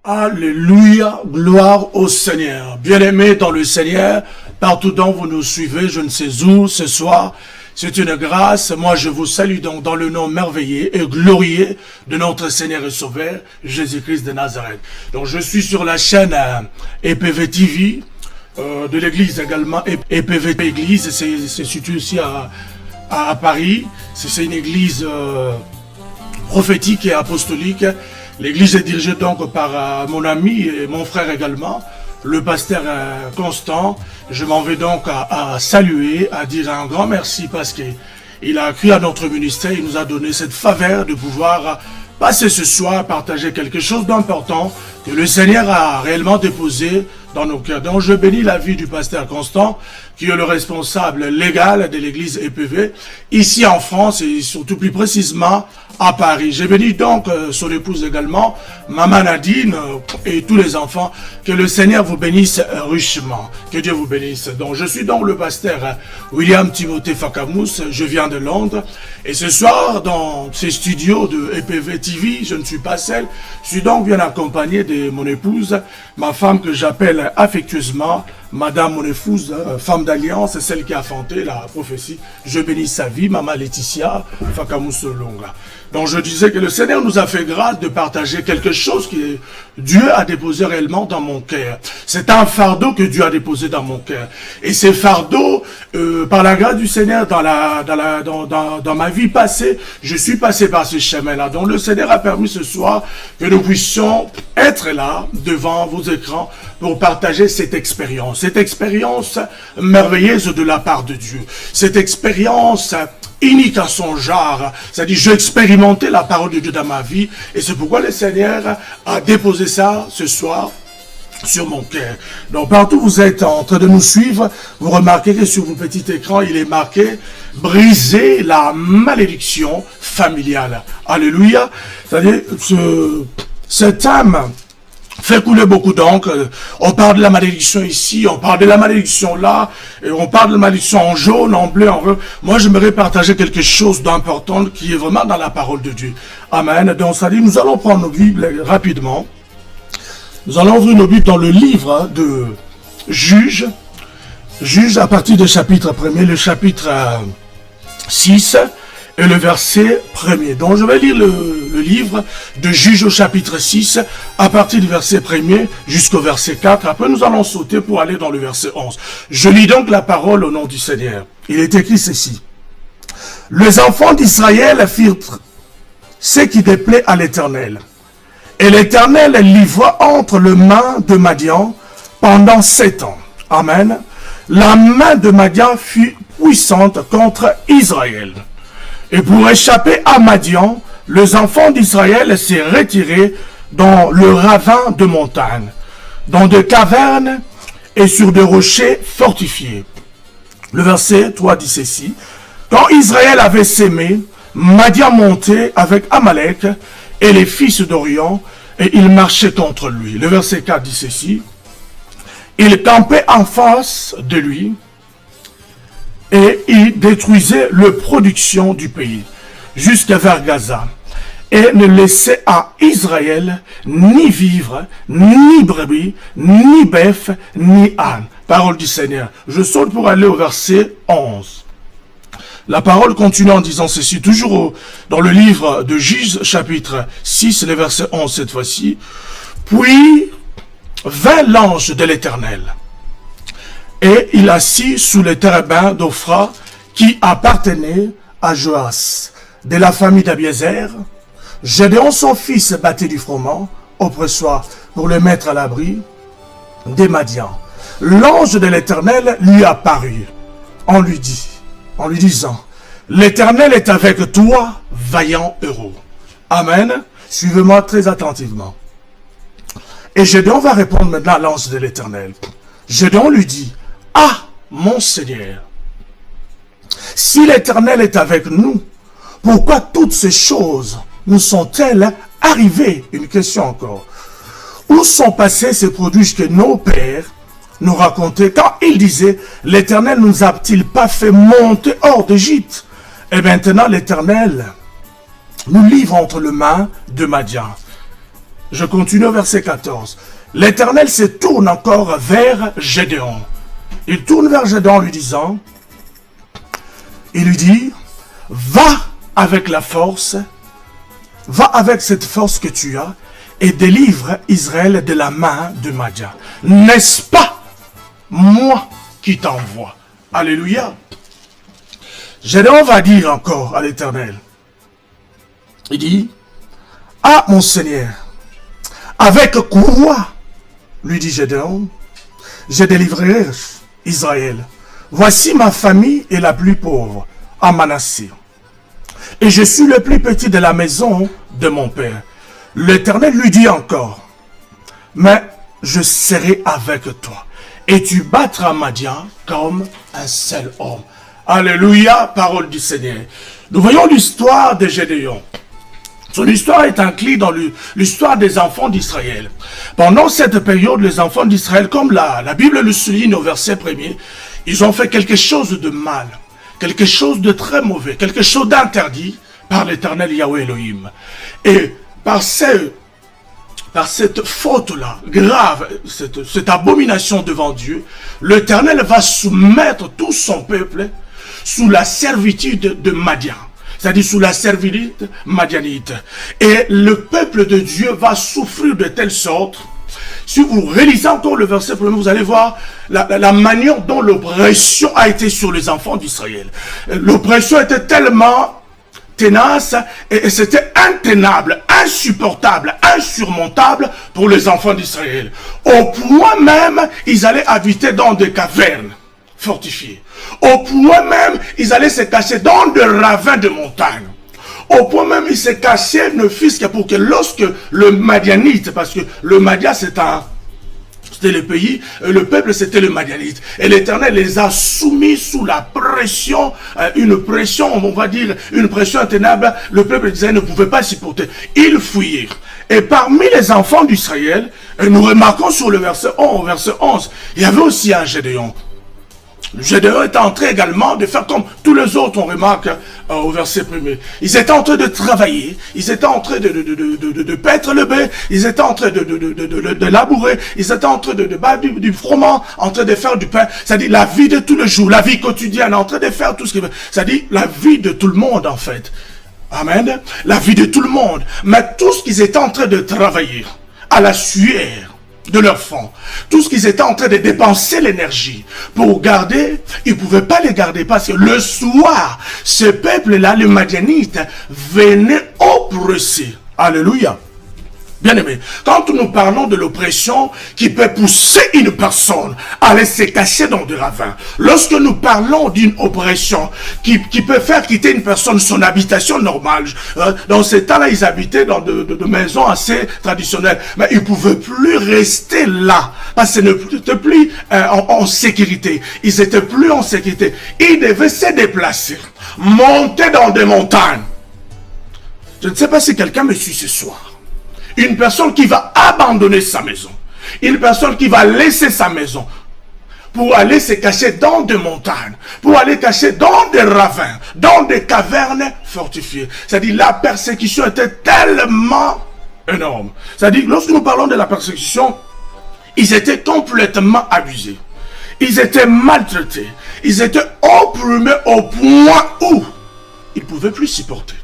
Alléluia, gloire au Seigneur. Bien-aimés dans le Seigneur, partout dont vous nous suivez, je ne sais où, ce soir, c'est une grâce. Moi, je vous salue donc dans le nom merveilleux et glorieux de notre Seigneur et Sauveur, Jésus-Christ de Nazareth. Donc, je suis sur la chaîne EPV TV, de l'église également. EPV Église, c'est situé ici à Paris. C'est une église prophétique et apostolique. L'église est dirigée donc par mon ami et mon frère également, le pasteur Constant. Je m'en vais donc à saluer, à dire un grand merci parce qu'il a cru à notre ministère, il nous a donné cette faveur de pouvoir passer ce soir, partager quelque chose d'important que le Seigneur a réellement déposé dans nos cœurs. Donc je bénis la vie du pasteur Constant, qui est le responsable légal de l'église EPV, ici en France et surtout plus précisément à Paris. Je bénis donc son épouse également, Maman Nadine et tous les enfants. Que le Seigneur vous bénisse richement. Que Dieu vous bénisse. Donc je suis donc le pasteur William Timothée Fakamous, je viens de Londres. Et ce soir, dans ces studios de EPV TV, je ne suis pas seul. Je suis donc bien accompagné de mon épouse, ma femme que j'appelle affectueusement Madame mon épouse, femme d'alliance, celle qui a fanté la prophétie. Je bénis sa vie, Maman Laetitia Fakamous Longa. Donc je disais que le Seigneur nous a fait grâce de partager quelque chose que Dieu a déposé réellement dans mon cœur. C'est un fardeau que Dieu a déposé dans mon cœur. Et ces fardeaux, par la grâce du Seigneur, dans ma vie passée, je suis passé par ce chemin-là. Donc le Seigneur a permis ce soir que nous puissions être là, devant vos écrans, pour partager cette expérience merveilleuse de la part de Dieu. Cette expérience unique à son genre. C'est-à-dire, j'ai expérimenté la parole de Dieu dans ma vie et c'est pourquoi le Seigneur a déposé ça ce soir sur mon cœur. Donc, partout où vous êtes en train de nous suivre, vous remarquez que sur vos petits écrans, il est marqué « Briser la malédiction familiale ». Alléluia. C'est-à-dire, cette âme fait couler beaucoup d'encre. On parle de la malédiction ici, on parle de la malédiction là, et on parle de la malédiction en jaune, en bleu, en rouge. Moi, j'aimerais partager quelque chose d'important qui est vraiment dans la parole de Dieu. Amen. Donc, ça dit, nous allons prendre nos Bibles rapidement. Nous allons ouvrir nos Bibles dans le livre de Juges. Juges à partir du chapitre 1er, le chapitre 6 et le verset 1er. Donc, je vais lire le livre de Juges au chapitre 6, à partir du verset 1er jusqu'au verset 4. Après, nous allons sauter pour aller dans le verset 11. Je lis donc la parole au nom du Seigneur. Il est écrit ceci. Les enfants d'Israël firent ce qui déplaît à l'Éternel. Et l'Éternel livra entre les mains de Madian pendant 7 ans. Amen. La main de Madian fut puissante contre Israël. Et pour échapper à Madian, les enfants d'Israël s'est retirés dans le ravin de montagne, dans des cavernes et sur des rochers fortifiés. Le verset 3 dit ceci. Quand Israël avait sémé, Madian montait avec Amalek et les fils d'Orient, et il marchait contre lui. Le verset 4 dit ceci. Il campait en face de lui, et il détruisait la production du pays, jusqu'à vers Gaza, et ne laissait à Israël ni vivre, ni brebis, ni bœuf, ni âne. Parole du Seigneur. Je saute pour aller au verset 11. La parole continue en disant ceci, toujours dans le livre de Juges, chapitre 6, le verset 11 cette fois-ci. Puis vint l'ange de l'Éternel, et il assit sous le térébin d'Ophra qui appartenait à Joas, de la famille d'Abiézer. Gédéon son fils battait du froment au pressoir pour le mettre à l'abri des Madians. L'ange de l'Éternel lui apparut en lui disant, l'Éternel est avec toi, vaillant héros. Amen. Suivez-moi très attentivement. Et Gédéon va répondre maintenant à l'ange de l'Éternel. Gédéon lui dit, ah, mon Seigneur, si l'Éternel est avec nous, pourquoi toutes ces choses nous sont-elles arrivées? Une question encore. Où sont passés ces prodiges que nos pères nous racontaient quand ils disaient, l'Éternel nous a-t-il pas fait monter hors d'Égypte? Et maintenant l'Éternel nous livre entre les mains de Madian. Je continue au verset 14. L'Éternel se tourne encore vers Gédéon. Il tourne vers Gédéon lui disant, il lui dit, va avec la force, va avec cette force que tu as et délivre Israël de la main de Madian. N'est-ce pas moi qui t'envoie? Alléluia. Gédéon va dire encore à l'Éternel, il dit, ah mon Seigneur, avec quoi, lui dit Gédéon, je délivrerai Israël. Voici ma famille est la plus pauvre à Manassé. Et je suis le plus petit de la maison de mon père. L'Éternel lui dit encore, mais je serai avec toi. Et tu battras Madian comme un seul homme. Alléluia, parole du Seigneur. Nous voyons l'histoire de Gédéon. Son histoire est inclue dans l'histoire des enfants d'Israël. Pendant cette période, les enfants d'Israël, comme la Bible le souligne au verset 1er, ils ont fait quelque chose de mal, quelque chose de très mauvais, quelque chose d'interdit par l'Éternel Yahweh Elohim. Et par cette faute-là, grave, cette abomination devant Dieu, l'Éternel va soumettre tout son peuple sous la servitude de Madian. C'est-à-dire sous la servitude madianite. Et le peuple de Dieu va souffrir de telle sorte. Si vous réalisez encore le verset premier, vous allez voir la manière dont l'oppression a été sur les enfants d'Israël. L'oppression était tellement tenace et c'était intenable, insupportable, insurmontable pour les enfants d'Israël. Au point même, ils allaient habiter dans des cavernes fortifiées. Au point même, ils allaient se cacher dans des ravins de montagne. Au point même, ils se cachaient, ne fût-ce que pour que lorsque le Madianite, parce que le Madian c'était le pays, le peuple c'était le Madianite. Et l'Éternel les a soumis sous la pression, une pression, on va dire, une pression intenable. Le peuple d'Israël ne pouvait pas supporter. Ils fuyaient. Et parmi les enfants d'Israël, nous remarquons sur le verset 11, il y avait aussi un Gédéon. Gédéon est en train également de faire comme tous les autres, on remarque au verset 1er. Ils étaient en train de travailler, ils étaient en train de paître le blé, ils étaient en train de labourer, ils étaient en train de battre du froment, en train de faire du pain. C'est-à-dire la vie de tous les jours, la vie quotidienne, en train de faire tout ce qu'ils veulent. C'est-à-dire la vie de tout le monde en fait. Amen. La vie de tout le monde. Mais tout ce qu'ils étaient en train de travailler à la sueur de leur fond, tout ce qu'ils étaient en train de dépenser l'énergie pour garder, ils ne pouvaient pas les garder parce que le soir, ce peuple-là, les Madianites, venaient oppresser. Alléluia. Bien aimé, quand nous parlons de l'oppression qui peut pousser une personne à aller se cacher dans des ravins, lorsque nous parlons d'une oppression qui peut faire quitter une personne son habitation normale, dans ces temps-là, ils habitaient dans de maisons assez traditionnelles, mais ils ne pouvaient plus rester là, parce qu'ils n'étaient plus en sécurité. Ils n'étaient plus en sécurité. Ils devaient se déplacer, monter dans des montagnes. Je ne sais pas si quelqu'un me suit ce soir. Une personne qui va abandonner sa maison. Une personne qui va laisser sa maison pour aller se cacher dans des montagnes, pour aller cacher dans des ravins, dans des cavernes fortifiées. C'est-à-dire la persécution était tellement énorme. C'est-à-dire lorsque nous parlons de la persécution, ils étaient complètement abusés. Ils étaient maltraités. Ils étaient opprimés au point où ils ne pouvaient plus supporter.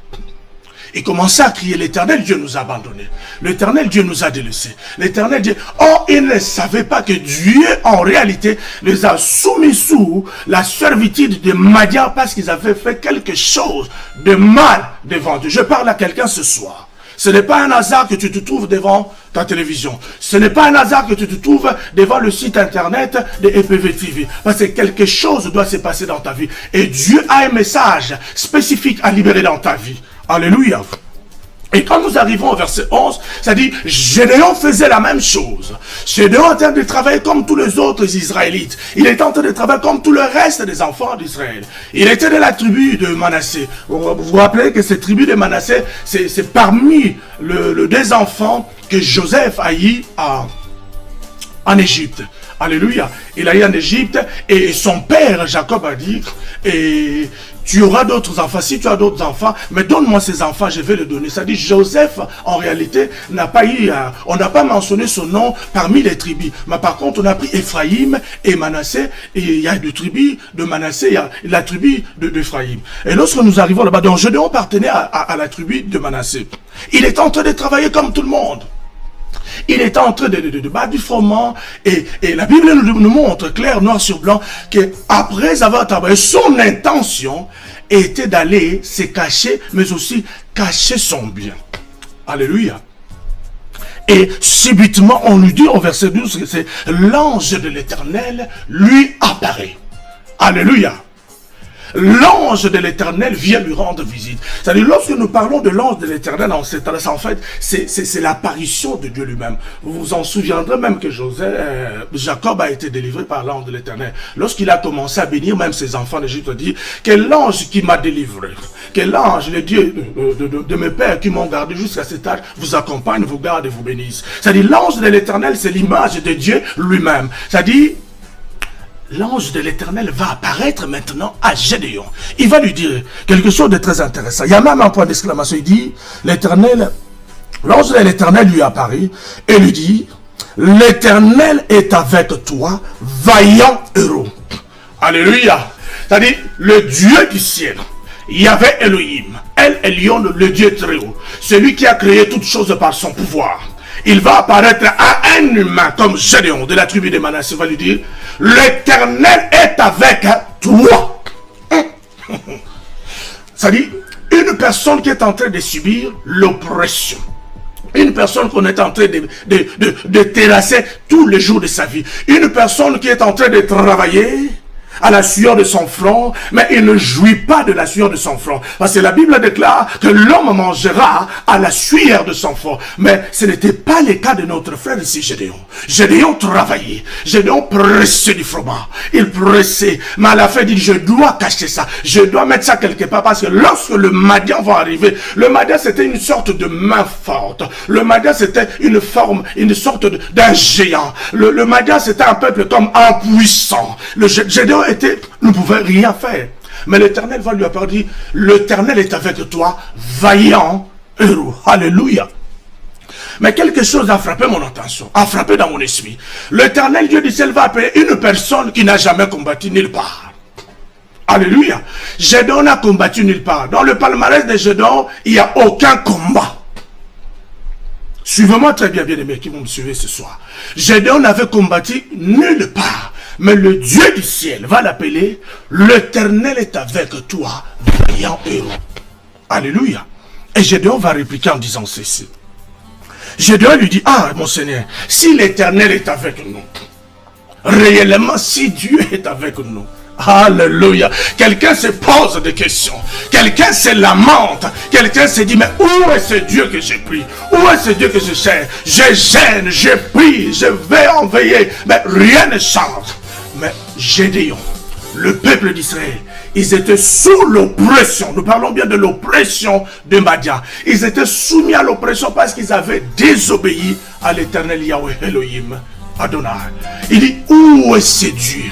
Ils commençaient à crier, l'Éternel Dieu nous a abandonnés. L'Éternel Dieu nous a délaissés. L'Éternel Dieu... Oh, ils ne savaient pas que Dieu, en réalité, les a soumis sous la servitude de Madian parce qu'ils avaient fait quelque chose de mal devant Dieu. Je parle à quelqu'un ce soir. Ce n'est pas un hasard que tu te trouves devant ta télévision. Ce n'est pas un hasard que tu te trouves devant le site internet de EPV TV. Parce que quelque chose doit se passer dans ta vie. Et Dieu a un message spécifique à libérer dans ta vie. Alléluia. Et quand nous arrivons au verset 11, ça dit, Gédéon faisait la même chose. Gédéon était en train de travailler comme tous les autres Israélites. Il était en train de travailler comme tout le reste des enfants d'Israël. Il était de la tribu de Manassé. Vous vous rappelez que cette tribu de Manassé, c'est parmi les deux enfants que Joseph a eu en Égypte. Alléluia. Il allait en Égypte et son père, Jacob, a dit, et tu auras d'autres enfants, si tu as d'autres enfants, mais donne-moi ces enfants, je vais les donner. Ça dit, Joseph, en réalité, n'a pas eu, on n'a pas mentionné son nom parmi les tribus. Mais par contre, on a pris Ephraïm et Manassé, et il y a deux tribus de Manassé, il y a la tribu d'Ephraïm. Et lorsque nous arrivons là-bas, donc Gédéon appartenait à la tribu de Manassé. Il était en train de travailler comme tout le monde. Il était en train de battre du froment et la Bible nous montre clair, noir sur blanc, qu'après avoir travaillé, son intention était d'aller se cacher, mais aussi cacher son bien. Alléluia. Et subitement, on lui dit au verset 12 que c'est l'ange de l'Éternel lui apparaît. Alléluia. L'ange de l'Éternel vient lui rendre visite. C'est-à-dire, lorsque nous parlons de l'ange de l'Éternel, en fait, c'est l'apparition de Dieu lui-même. Vous vous en souviendrez même que Jacob a été délivré par l'ange de l'Éternel. Lorsqu'il a commencé à bénir même ses enfants d'Égypte, dit que l'ange qui m'a délivré, que l'ange, le Dieu de mes pères qui m'ont gardé jusqu'à cet âge, vous accompagne, vous garde et vous bénisse. C'est-à-dire, l'ange de l'Éternel, c'est l'image de Dieu lui-même. C'est-à-dire, l'ange de l'Éternel va apparaître maintenant à Gédéon. Il va lui dire quelque chose de très intéressant. Il y a même un point d'exclamation. Il dit, l'ange de l'Éternel lui apparaît et lui dit, l'Éternel est avec toi, vaillant héros. Alléluia. C'est-à-dire, le Dieu du ciel, Yahvé Elohim, El Elyon, le Dieu très haut, celui qui a créé toutes choses par son pouvoir. Il va apparaître à un humain comme Gédéon de la tribu de Manassé. Il va lui dire, l'Éternel est avec toi. C'est-à-dire, une personne qui est en train de subir l'oppression. Une personne qu'on est en train de terrasser tous les jours de sa vie. Une personne qui est en train de travailler à la sueur de son front, mais il ne jouit pas de la sueur de son front. Parce que la Bible déclare que l'homme mangera à la sueur de son front. Mais ce n'était pas le cas de notre frère ici, Gédéon. Gédéon travaillait. Gédéon pressait du froment. Il pressait. Mais à la fin, il dit, je dois cacher ça. Je dois mettre ça quelque part. Parce que lorsque le Madian va arriver, le Madian c'était une sorte de main forte. Le Madian c'était une forme, une sorte d'un géant. Le Madian c'était un peuple comme impuissant. Le Gédéon ne pouvait rien faire. Mais l'Éternel va lui apparaître, dire, l'Éternel est avec toi, vaillant héros. Alléluia. Mais quelque chose a frappé mon attention, a frappé dans mon esprit. L'Éternel Dieu du ciel va appeler une personne qui n'a jamais combattu nulle part. Alléluia. Gédéon n'a combattu nulle part. Dans le palmarès de Gédéon, il n'y a aucun combat. Suivez-moi très bien, bien-aimés, qui vont me suivre ce soir. Gédéon n'avait combattu nulle part. Mais le Dieu du ciel va l'appeler, l'Éternel est avec toi, vaillant héros. Alléluia. Et Gédéon va répliquer en disant ceci. Gédéon lui dit, ah mon Seigneur, si l'Éternel est avec nous, réellement si Dieu est avec nous, alléluia. Quelqu'un se pose des questions. Quelqu'un se lamente. Quelqu'un se dit, mais où est ce Dieu que j'ai pris? Où est ce Dieu que je cherche? Je gêne, je prie, je vais en veiller. Mais rien ne change. Mais Gédéon, le peuple d'Israël, ils étaient sous l'oppression. Nous parlons bien de l'oppression de Madian. Ils étaient soumis à l'oppression parce qu'ils avaient désobéi à l'Éternel Yahweh Elohim Adonai. Il dit, où est ce Dieu?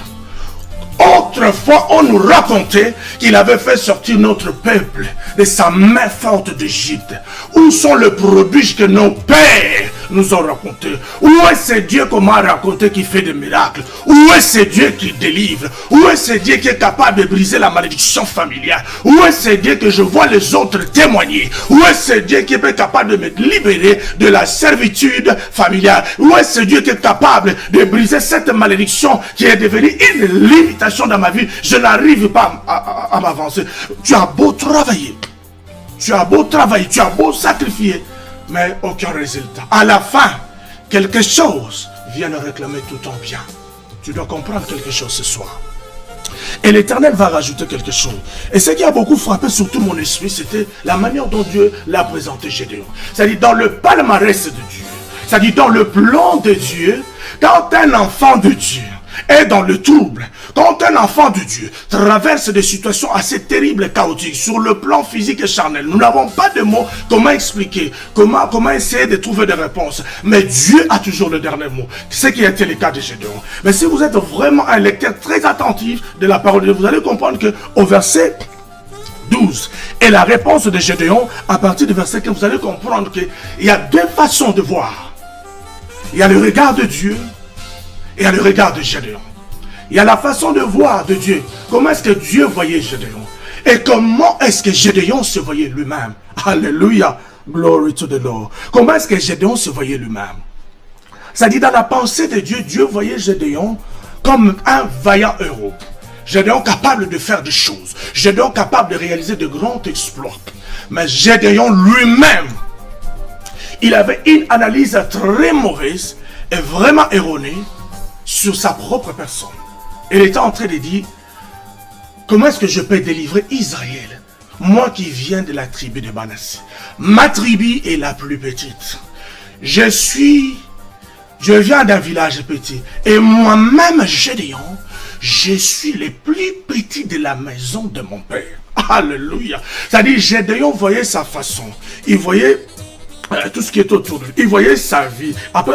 Autrefois, on nous racontait qu'il avait fait sortir notre peuple de sa main forte d'Égypte. Où sont les prodiges que nos pères nous ont racontés? Où est ce Dieu qu'on m'a raconté qui fait des miracles? Où est ce Dieu qui délivre? Où est ce Dieu qui est capable de briser la malédiction familiale? Où est ce Dieu que je vois les autres témoigner? Où est ce Dieu qui est capable de me libérer de la servitude familiale? Où est ce Dieu qui est capable de briser cette malédiction qui est devenue une limitation dans ma vie? Je n'arrive pas à m'avancer. Tu as beau travailler, tu as beau sacrifier, mais aucun résultat. À la fin, quelque chose vient de réclamer tout ton bien. Tu dois comprendre quelque chose ce soir. Et l'Éternel va rajouter quelque chose. Et ce qui a beaucoup frappé surtout mon esprit, c'était la manière dont Dieu l'a présenté Gédéon. C'est-à-dire dans le palmarès de Dieu, c'est-à-dire dans le plan de Dieu, quand un enfant de Dieu est dans le trouble, Quand un enfant de Dieu traverse des situations assez terribles et chaotiques sur le plan physique et charnel, nous n'avons pas de mots comment expliquer, comment essayer de trouver des réponses. Mais Dieu a toujours le dernier mot. Ce qui a été le cas de Gédéon. Mais si vous êtes vraiment un lecteur très attentif de la parole de Dieu, vous allez comprendre qu'au verset 12 et la réponse de Gédéon, à partir du verset 15, vous allez comprendre qu'il y a deux façons de voir. Il y a le regard de Dieu et il y a le regard de Gédéon. Il y a la façon de voir de Dieu. Comment est-ce que Dieu voyait Gédéon? Et comment est-ce que Gédéon se voyait lui-même? Alléluia. Glory to the Lord. Comment est-ce que Gédéon se voyait lui-même? C'est-à-dire dans la pensée de Dieu, Dieu voyait Gédéon comme un vaillant héros. Gédéon capable de faire des choses. Gédéon capable de réaliser de grands exploits. Mais Gédéon lui-même, il avait une analyse très mauvaise et vraiment erronée sur sa propre personne. Il était en train de dire, comment est-ce que je peux délivrer Israël? Moi qui viens de la tribu de Manassé. Ma tribu est la plus petite. Je viens d'un village petit. Et moi-même, Gédéon, je suis le plus petit de la maison de mon père. Alléluia. C'est-à-dire, Gédéon voyait sa façon. Il voyait tout ce qui est autour de lui. Il voyait sa vie. Après,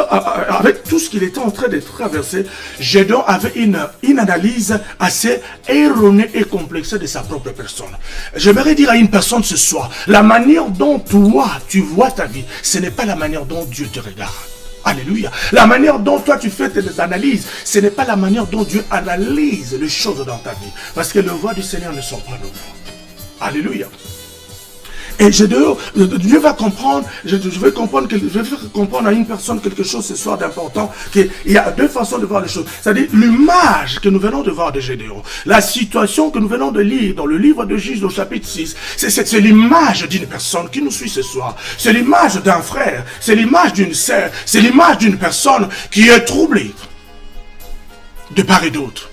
avec tout ce qu'il était en train de traverser, Gédéon avait une analyse assez erronée et complexée de sa propre personne. J'aimerais dire à une personne ce soir, la manière dont toi, tu vois ta vie, ce n'est pas la manière dont Dieu te regarde. Alléluia. La manière dont toi tu fais tes analyses, ce n'est pas la manière dont Dieu analyse les choses dans ta vie. Parce que les voies du Seigneur ne sont pas nos voies. Alléluia. Et Dieu va comprendre, je vais faire comprendre à une personne quelque chose ce soir d'important, qu'il y a deux façons de voir les choses. C'est-à-dire l'image que nous venons de voir de Gédéon, la situation que nous venons de lire dans le livre de Juges au chapitre 6, c'est l'image d'une personne qui nous suit ce soir. C'est l'image d'un frère, c'est l'image d'une sœur, c'est l'image d'une personne qui est troublée de part et d'autre,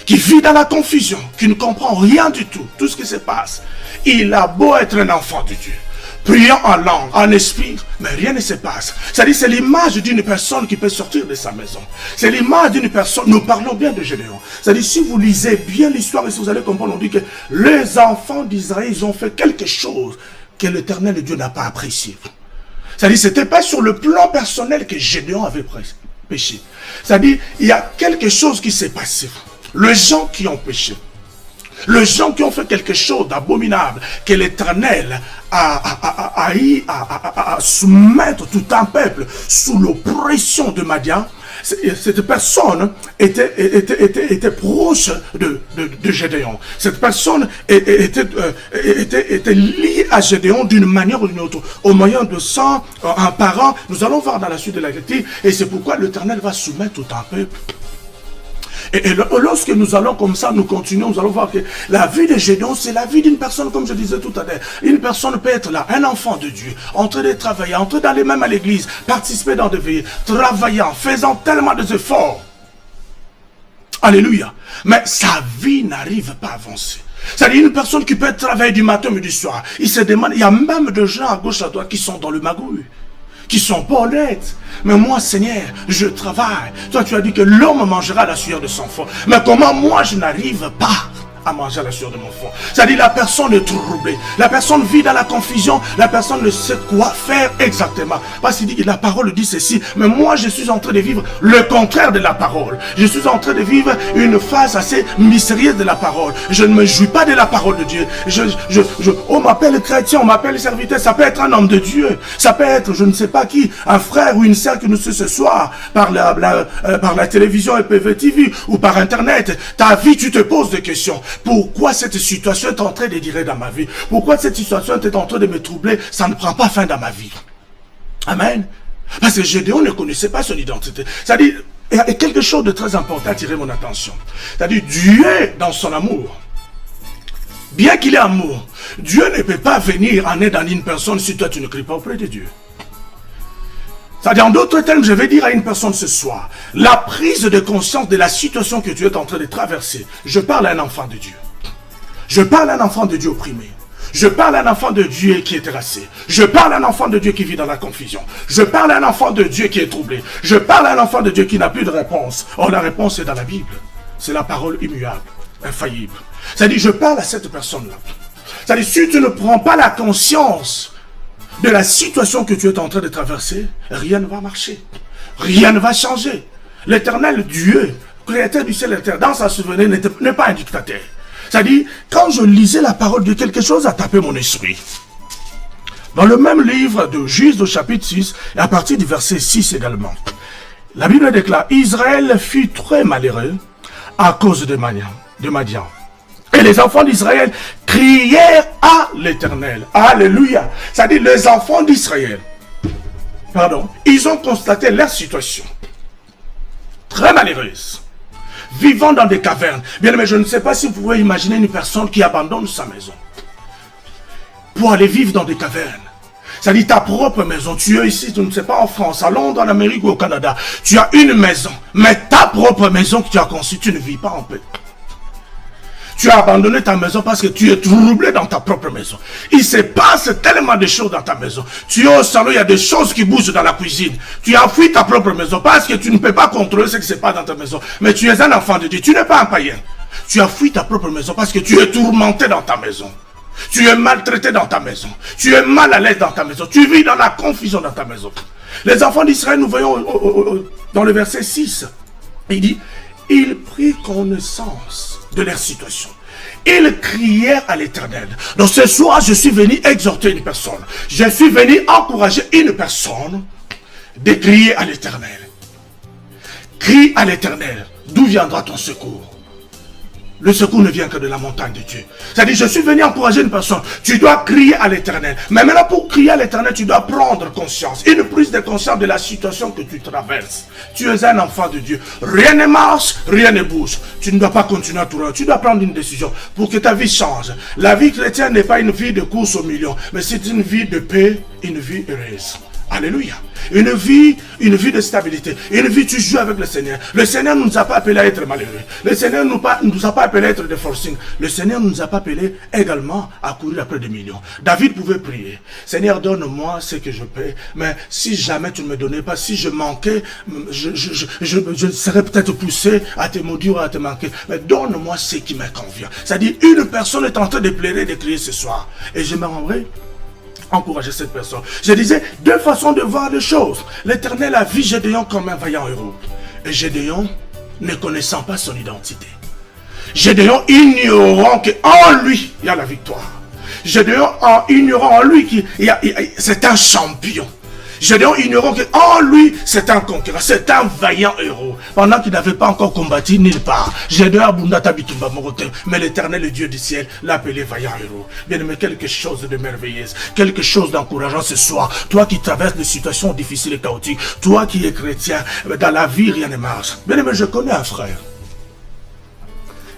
qui vit dans la confusion, qui ne comprend rien du tout ce qui se passe. Il a beau être un enfant de Dieu, priant en langue, en esprit, mais rien ne se passe. C'est-à-dire, c'est l'image d'une personne qui peut sortir de sa maison. C'est l'image d'une personne, nous parlons bien de Gédéon. C'est-à-dire, si vous lisez bien l'histoire, et si vous allez comprendre, on dit que les enfants d'Israël, ils ont fait quelque chose que l'Éternel Dieu n'a pas apprécié. C'est-à-dire, ce n'était pas sur le plan personnel que Gédéon avait péché. C'est-à-dire, il y a quelque chose qui s'est passé. Les gens qui ont péché, les gens qui ont fait quelque chose d'abominable, que l'Éternel a soumettre tout un peuple sous l'oppression de Madian, cette personne était proche de Gédéon. Cette personne était liée à Gédéon d'une manière ou d'une autre. Au moyen de sang, un parent, nous allons voir dans la suite de la lecture, et c'est pourquoi l'Éternel va soumettre tout un peuple. Et lorsque nous allons comme ça, nous continuons, nous allons voir que la vie de Gédéon, c'est la vie d'une personne, comme je disais tout à l'heure. Une personne peut être là, un enfant de Dieu, en train de travailler, en train d'aller même à l'église, participer dans des veillées, travaillant, faisant tellement d'efforts. Alléluia. Mais sa vie n'arrive pas à avancer. C'est-à-dire une personne qui peut travailler du matin mais du soir. Il se demande, il y a même des gens à gauche à droite qui sont dans le magouille, qui sont pas honnêtes. Mais moi, Seigneur, je travaille. Toi, tu as dit que l'homme mangera la sueur de son front. Mais comment moi, je n'arrive pas à manger la sueur de mon front? C'est-à-dire la personne est troublée. La personne vit dans la confusion. La personne ne sait quoi faire exactement. Parce qu'il dit que la parole dit ceci. Mais moi, je suis en train de vivre le contraire de la parole. Je suis en train de vivre une phase assez mystérieuse de la parole. Je ne me jouis pas de la parole de Dieu. On m'appelle chrétien, on m'appelle serviteur. Ça peut être un homme de Dieu. Ça peut être, je ne sais pas qui, un frère ou une sœur qui nous suit ce soir par la télévision EPV TV ou par Internet. Ta vie, tu te poses des questions. Pourquoi cette situation est en train de durer dans ma vie? Pourquoi cette situation est en train de me troubler? Ça ne prend pas fin dans ma vie. Amen. Parce que Gédéon ne connaissait pas son identité. C'est-à-dire, il y a quelque chose de très important à attirer mon attention. C'est-à-dire, Dieu, dans son amour, bien qu'il ait amour, Dieu ne peut pas venir en aide à une personne si toi tu ne cries pas auprès de Dieu. C'est-à-dire, en d'autres termes, je vais dire à une personne ce soir, la prise de conscience de la situation que tu es en train de traverser. Je parle à un enfant de Dieu. Je parle à un enfant de Dieu opprimé. Je parle à un enfant de Dieu qui est terrassé. Je parle à un enfant de Dieu qui vit dans la confusion. Je parle à un enfant de Dieu qui est troublé. Je parle à un enfant de Dieu qui n'a plus de réponse. Or, la réponse est dans la Bible. c'est la parole immuable, infaillible. C'est-à-dire, je parle à cette personne-là. C'est-à-dire, si tu ne prends pas la conscience de la situation que tu es en train de traverser, rien ne va marcher. Rien ne va changer. L'Éternel Dieu, créateur du ciel et de la terre, dans sa souveraineté, n'est pas un dictateur. C'est-à-dire, quand je lisais la parole de quelque chose a tapé mon esprit. Dans le même livre de Juges, au chapitre 6, et à partir du verset 6 également, la Bible déclare, Israël fut très malheureux à cause de Madian. Et les enfants d'Israël crièrent à l'Éternel. Alléluia. C'est-à-dire, les enfants d'Israël, ils ont constaté leur situation très malheureuse, vivant dans des cavernes. Bien, mais je ne sais pas si vous pouvez imaginer une personne qui abandonne sa maison pour aller vivre dans des cavernes. C'est-à-dire ta propre maison. Tu es ici, tu ne sais pas, en France, à Londres, en Amérique ou au Canada. Tu as une maison, mais ta propre maison que tu as conçue, tu ne vis pas en paix. Tu as abandonné ta maison parce que tu es troublé dans ta propre maison. Il se passe tellement de choses dans ta maison. Tu es au salon, il y a des choses qui bougent dans la cuisine. Tu as fui ta propre maison parce que tu ne peux pas contrôler ce qui se passe dans ta maison. Mais tu es un enfant de Dieu, tu n'es pas un païen. Tu as fui ta propre maison parce que tu es tourmenté dans ta maison. Tu es maltraité dans ta maison. Tu es mal à l'aise dans ta maison. Tu vis dans la confusion dans ta maison. Les enfants d'Israël, nous voyons dans le verset 6, il dit, ils prirent connaissance de leur situation. Ils crièrent à l'Éternel. Donc ce soir, je suis venu exhorter une personne. Je suis venu encourager une personne de crier à l'Éternel. Crie à l'Éternel. D'où viendra ton secours? Le secours ne vient que de la montagne de Dieu. C'est-à-dire, je suis venu encourager une personne. Tu dois crier à l'Éternel. Mais maintenant, pour crier à l'Éternel, tu dois prendre conscience. Une prise de conscience de la situation que tu traverses. Tu es un enfant de Dieu. Rien ne marche, rien ne bouge. Tu ne dois pas continuer à tourner. Tu dois prendre une décision pour que ta vie change. La vie chrétienne n'est pas une vie de course au million, mais c'est une vie de paix, une vie heureuse. Alléluia. Une vie de stabilité. Une vie, tu joues avec le Seigneur. Le Seigneur ne nous a pas appelés à être malheureux. Le Seigneur ne nous a pas appelés à être des forcing. Le Seigneur ne nous a pas appelés également à courir après des millions. David pouvait prier. Seigneur, donne-moi ce que je peux. Mais si jamais tu ne me donnais pas, si je manquais, je serais peut-être poussé à te maudire, à te manquer. Mais donne-moi ce qui me convient. C'est-à-dire, une personne est en train de pleurer, de crier ce soir. Et je m'aimerais encourager cette personne. Je disais, deux façons de voir les choses. L'Éternel a vu Gédéon comme un vaillant héros. Et Gédéon, ne connaissant pas son identité. Gédéon, ignorant qu'en lui, il y a la victoire. Gédéon, en ignorant en lui qu'il c'est un champion. Gédéon, ignorant qu'en lui, c'est un conquérant, c'est un vaillant héros. Pendant qu'il n'avait pas encore combattu nulle part. Gédéon, mais l'Éternel, le Dieu du ciel, l'a appelé vaillant héros. Bien aimé, quelque chose de merveilleux, quelque chose d'encourageant ce soir. Toi qui traverses des situations difficiles et chaotiques, toi qui es chrétien, dans la vie, rien ne marche. Bien aimé, je connais un frère.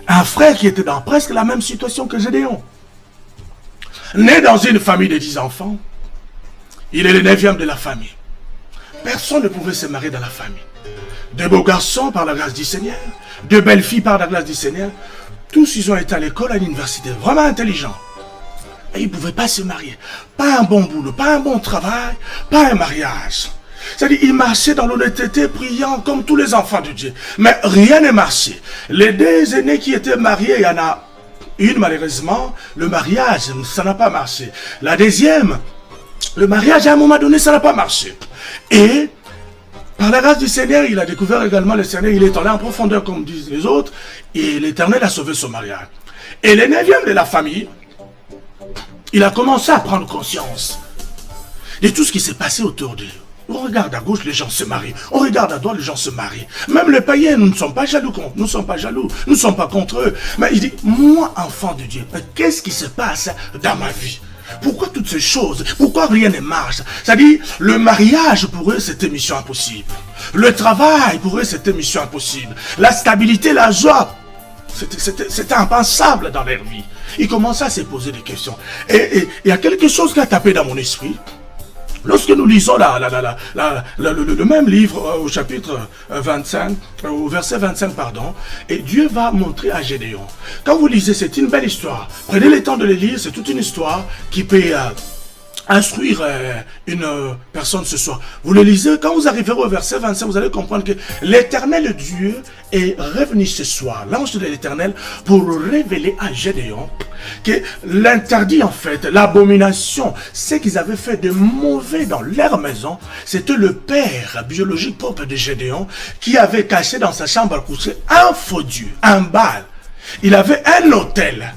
Un frère qui était dans presque la même situation que Gédéon. Né dans une famille de 10 enfants, il est le 9e de la famille. Personne ne pouvait se marier dans la famille. De beaux garçons par la grâce du Seigneur, de belles filles par la grâce du Seigneur. Tous, ils ont été à l'école, à l'université, vraiment intelligents. Et ils ne pouvaient pas se marier. Pas un bon boulot, pas un bon travail, pas un mariage. C'est-à-dire, ils marchaient dans l'honnêteté, priant comme tous les enfants de Dieu. Mais rien ne marchait. Les deux aînés qui étaient mariés, il y en a une malheureusement, le mariage, ça n'a pas marché. La deuxième, le mariage, à un moment donné, ça n'a pas marché. Et, par la grâce du Seigneur, il a découvert également le Seigneur. Il est allé en profondeur, comme disent les autres. Et l'Éternel a sauvé son mariage. Et le 9e de la famille, il a commencé à prendre conscience de tout ce qui s'est passé autour de lui. On regarde à gauche, les gens se marient. On regarde à droite, les gens se marient. Même les païens, nous ne sommes pas jaloux contre. Nous ne sommes pas jaloux. Nous ne sommes pas contre eux. Mais il dit, moi, enfant de Dieu, qu'est-ce qui se passe dans ma vie? Pourquoi toutes ces choses? Pourquoi rien ne marche? C'est-à-dire, le mariage pour eux, c'était mission impossible. Le travail pour eux, c'était mission impossible. La stabilité, la joie, c'était impensable dans leur vie. Ils commençaient à se poser des questions. Et il y a quelque chose qui a tapé dans mon esprit. Lorsque nous lisons le même livre au chapitre 25, au verset 25, pardon, et Dieu va montrer à Gédéon. Quand vous lisez, c'est une belle histoire. Prenez le temps de le lire, c'est toute une histoire qui peut instruire une personne ce soir. Vous le lisez, quand vous arriverez au verset 25, vous allez comprendre que l'Éternel Dieu est revenu ce soir, l'ange de l'Éternel, pour révéler à Gédéon que l'interdit, en fait, l'abomination, ce qu'ils avaient fait de mauvais dans leur maison, c'était le père biologique propre de Gédéon qui avait caché dans sa chambre à coucher un faux Dieu, un Baal. Il avait un hôtel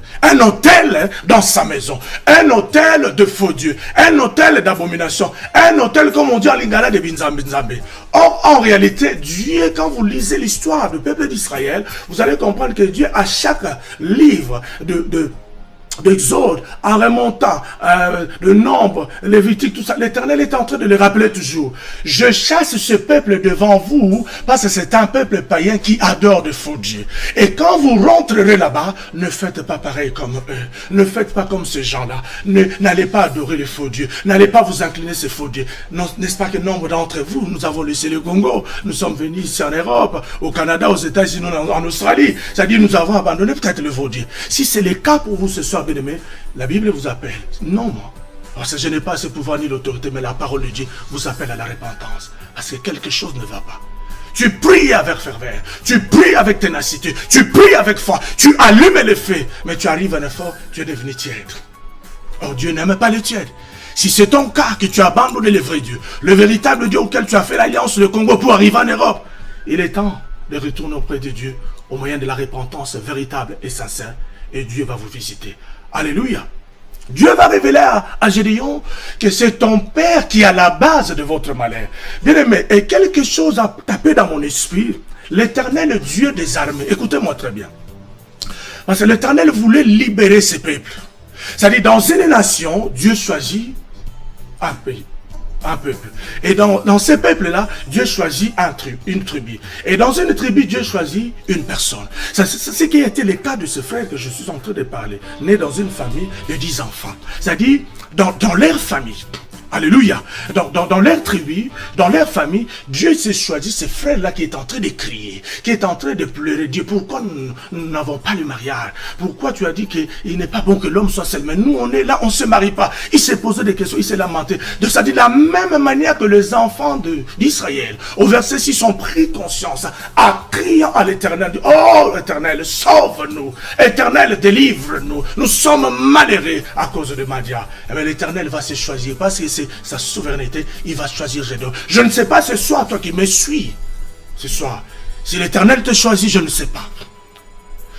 dans sa maison, un hôtel de faux dieux, un hôtel d'abomination, un hôtel comme on dit en lingala de Binzambe. Or, en réalité, Dieu, quand vous lisez l'histoire du peuple d'Israël, vous allez comprendre que Dieu, à chaque livre d'Exode, en remontant le nombre, Lévitique, tout ça, l'Éternel est en train de le rappeler toujours. Je chasse ce peuple devant vous parce que c'est un peuple païen qui adore de faux dieux. Et quand vous rentrerez là-bas, ne faites pas pareil comme eux. Ne faites pas comme ces gens-là. N'allez pas adorer les faux dieux. N'allez pas vous incliner ces faux dieux. N'est-ce pas que nombre d'entre vous, nous avons laissé le Congo. Nous sommes venus ici en Europe, au Canada, aux États-Unis, en Australie. C'est-à-dire nous avons abandonné peut-être le faux dieu. Si c'est le cas pour vous ce soir, bien-aimés, la Bible vous appelle. Non, moi. Parce que je n'ai pas ce pouvoir ni l'autorité, mais la parole de Dieu vous appelle à la repentance. Parce que quelque chose ne va pas. Tu pries avec ferveur, tu pries avec ténacité, tu pries avec foi, tu allumes le feu, mais tu arrives à un effort, tu es devenu tiède. Or, Dieu n'aime pas les tièdes. Si c'est ton cas que tu as abandonné le vrai Dieu, le véritable Dieu auquel tu as fait l'alliance, le Congo, pour arriver en Europe, il est temps de retourner auprès de Dieu au moyen de la repentance véritable et sincère, et Dieu va vous visiter. Alléluia. Dieu va révéler à Gédéon que c'est ton père qui est à la base de votre malheur. Bien aimé, et quelque chose a tapé dans mon esprit. L'Éternel Dieu des armées. Écoutez-moi très bien. Parce que l'Éternel voulait libérer ses peuples. C'est-à-dire, dans une nation, Dieu choisit un pays. Un peuple. Et dans ces peuples-là, Dieu choisit une tribu. Et dans une tribu, Dieu choisit une personne. C'est ce qui a été le cas de ce frère que je suis en train de parler. Né dans une famille de 10 enfants. C'est-à-dire, dans leur famille. Alléluia. Dans leur tribu, dans leur famille, Dieu s'est choisi ce frère-là qui est en train de crier, qui est en train de pleurer. Dieu, pourquoi nous n'avons pas le mariage? Pourquoi tu as dit qu'il n'est pas bon que l'homme soit seul? Mais nous, on est là, on ne se marie pas. Il s'est posé des questions, il s'est lamenté. De ça dit, de la même manière que les enfants d'Israël, au verset 6, ont pris conscience, en criant à l'Éternel, oh Éternel, sauve-nous. Éternel, délivre-nous. Nous sommes malheureux à cause de Madia. Eh bien, l'Éternel va se choisir parce que c'est sa souveraineté, il va choisir Gédéon. Je ne sais pas ce soir, toi qui me suis, ce soir, si l'Éternel te choisit, je ne sais pas.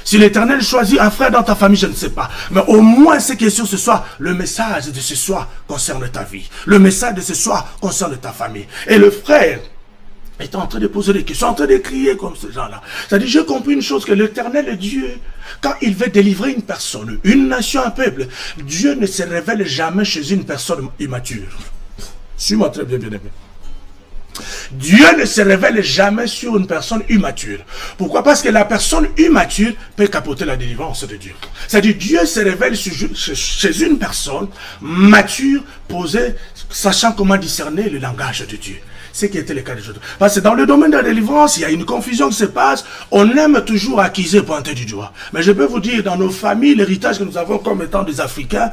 Si l'Éternel choisit un frère dans ta famille, je ne sais pas. Mais au moins, ce qui est sûr ce soir, le message de ce soir concerne ta vie. Le message de ce soir concerne ta famille. Et le frère est en train de poser des questions, en train de crier comme ces gens-là. C'est-à-dire, j'ai compris une chose, que l'Éternel Dieu, quand il veut délivrer une personne, une nation, un peuple, Dieu ne se révèle jamais chez une personne immature. Suis-moi très bien, bien-aimé. Dieu ne se révèle jamais sur une personne immature. Pourquoi? Parce que la personne immature peut capoter la délivrance de Dieu. C'est-à-dire, Dieu se révèle chez une personne mature, posée, sachant comment discerner le langage de Dieu. Ce qui était le cas des autres. Parce que dans le domaine de la délivrance, il y a une confusion qui se passe. On aime toujours accuser, pointer du doigt. Mais je peux vous dire, dans nos familles, l'héritage que nous avons comme étant des Africains,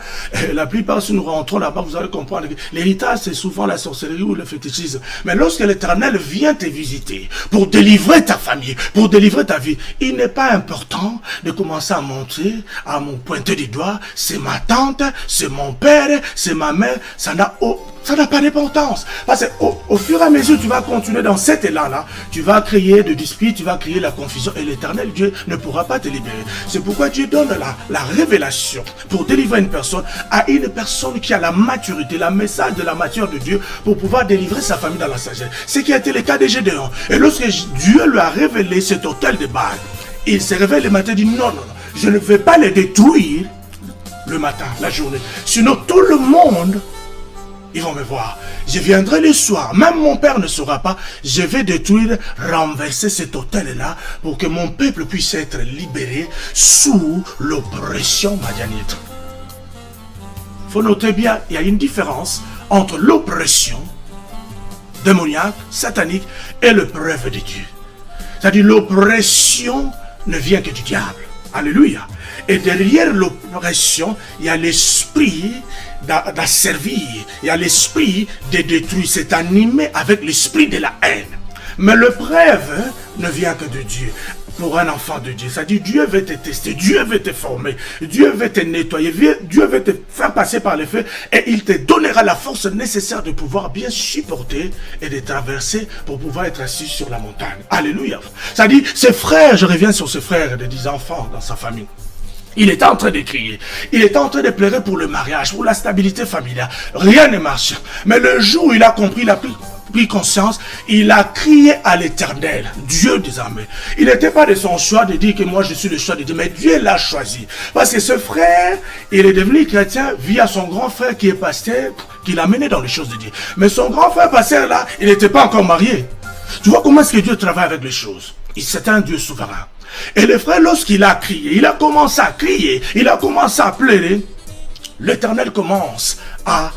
la plupart, si nous rentrons là-bas, vous allez comprendre que l'héritage, c'est souvent la sorcellerie ou le fétichisme. Mais lorsque l'Éternel vient te visiter pour délivrer ta famille, pour délivrer ta vie, il n'est pas important de commencer à montrer, à mon pointer du doigt, c'est ma tante, c'est mon père, c'est ma mère. Ça n'a pas d'importance. Parce qu'au fur et à mesure, tu vas continuer dans cet élan-là, tu vas créer de disputes, tu vas créer la confusion, et l'Éternel Dieu ne pourra pas te libérer. C'est pourquoi Dieu donne la révélation pour délivrer une personne à une personne qui a la maturité, la message de la matière de Dieu pour pouvoir délivrer sa famille dans la sagesse. Ce qui a été le cas de Gédéon. Et lorsque Dieu lui a révélé cet hôtel de Baal, il se réveille le matin et dit non, je ne vais pas les détruire le matin, la journée. Sinon tout le monde, ils vont me voir. Je viendrai le soir. Même mon père ne saura pas. Je vais détruire, renverser cet hôtel-là pour que mon peuple puisse être libéré sous l'oppression madianite. Il faut noter bien, il y a une différence entre l'oppression démoniaque, satanique et l'épreuve de Dieu. C'est-à-dire l'oppression ne vient que du diable. Alléluia. Et derrière l'oppression, il y a l'esprit d'asservir. Il y a l'esprit de détruire. C'est animé avec l'esprit de la haine. Mais l'épreuve ne vient que de Dieu. Pour un enfant de Dieu, c'est-à-dire Dieu veut te tester, Dieu veut te former, Dieu veut te nettoyer, Dieu veut te faire passer par le feu et il te donnera la force nécessaire de pouvoir bien supporter et de traverser pour pouvoir être assis sur la montagne. Alléluia. C'est-à-dire, ses frères, je reviens sur ses frères de 10 enfants dans sa famille. Il était en train de crier. Il était en train de pleurer pour le mariage, pour la stabilité familiale. Rien ne marche. Mais le jour où il a compris, il a pris conscience, il a crié à l'Éternel, Dieu des armées. Il n'était pas de son choix de dire que moi je suis le choix de Dieu, mais Dieu l'a choisi. Parce que ce frère, il est devenu chrétien via son grand frère qui est pasteur, qui l'a mené dans les choses de Dieu. Mais son grand frère pasteur là, il n'était pas encore marié. Tu vois comment est-ce que Dieu travaille avec les choses? C'est un Dieu souverain. Et le frère, lorsqu'il a crié, il a commencé à crier, il a commencé à pleurer, l'Éternel commence à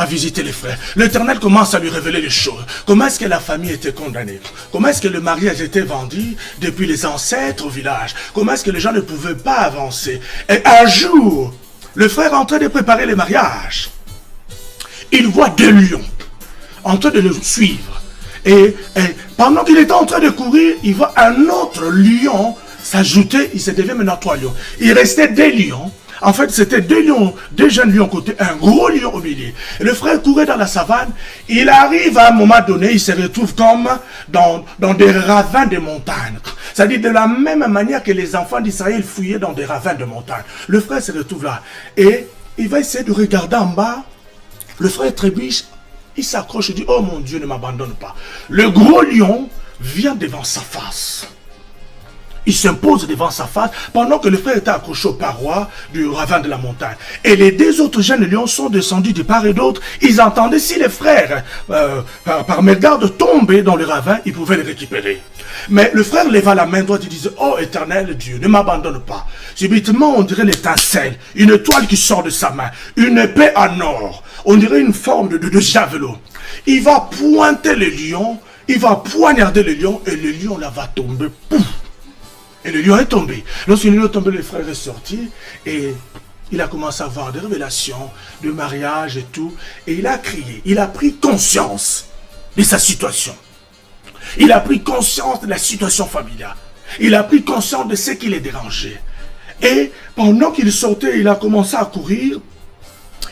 visiter les frères. L'Éternel commence à lui révéler les choses. Comment est-ce que la famille était condamnée? Comment est-ce que le mariage était vendu depuis les ancêtres au village? Comment est-ce que les gens ne pouvaient pas avancer? Et un jour, le frère est en train de préparer le mariage. Il voit 2 lions en train de le suivre. Et pendant qu'il était en train de courir, il voit un autre lion s'ajouter. Il se devient maintenant 3 lions. Il restait 2 lions. En fait, c'était 2 lions, 2 jeunes lions côté, un gros lion au milieu. Et le frère courait dans la savane. Il arrive à un moment donné, il se retrouve comme dans des ravins de montagne. C'est-à-dire de la même manière que les enfants d'Israël fouillaient dans des ravins de montagne. Le frère se retrouve là. Et il va essayer de regarder en bas. Le frère trébuche. Il s'accroche et dit, oh mon Dieu, ne m'abandonne pas. Le gros lion vient devant sa face. Il s'impose devant sa face pendant que le frère était accroché aux parois du ravin de la montagne. Et les 2 autres jeunes lions sont descendus de part et d'autre. Ils entendaient si les frères, par mégarde, tombaient dans le ravin, ils pouvaient les récupérer. Mais le frère leva la main droite et disait, oh éternel Dieu, ne m'abandonne pas. Subitement, on dirait l'étincelle, une étoile qui sort de sa main, une épée en or, on dirait une forme de javelot. Il va pointer le lion, il va poignarder le lion et le lion là va tomber. Pouf! Et le lion est tombé. Lorsque le lion est tombé, le frère est sorti et il a commencé à avoir des révélations de mariage et tout. Et il a crié, il a pris conscience de sa situation. Il a pris conscience de la situation familiale. Il a pris conscience de ce qui les dérangeait. Et pendant qu'il sortait, il a commencé à courir.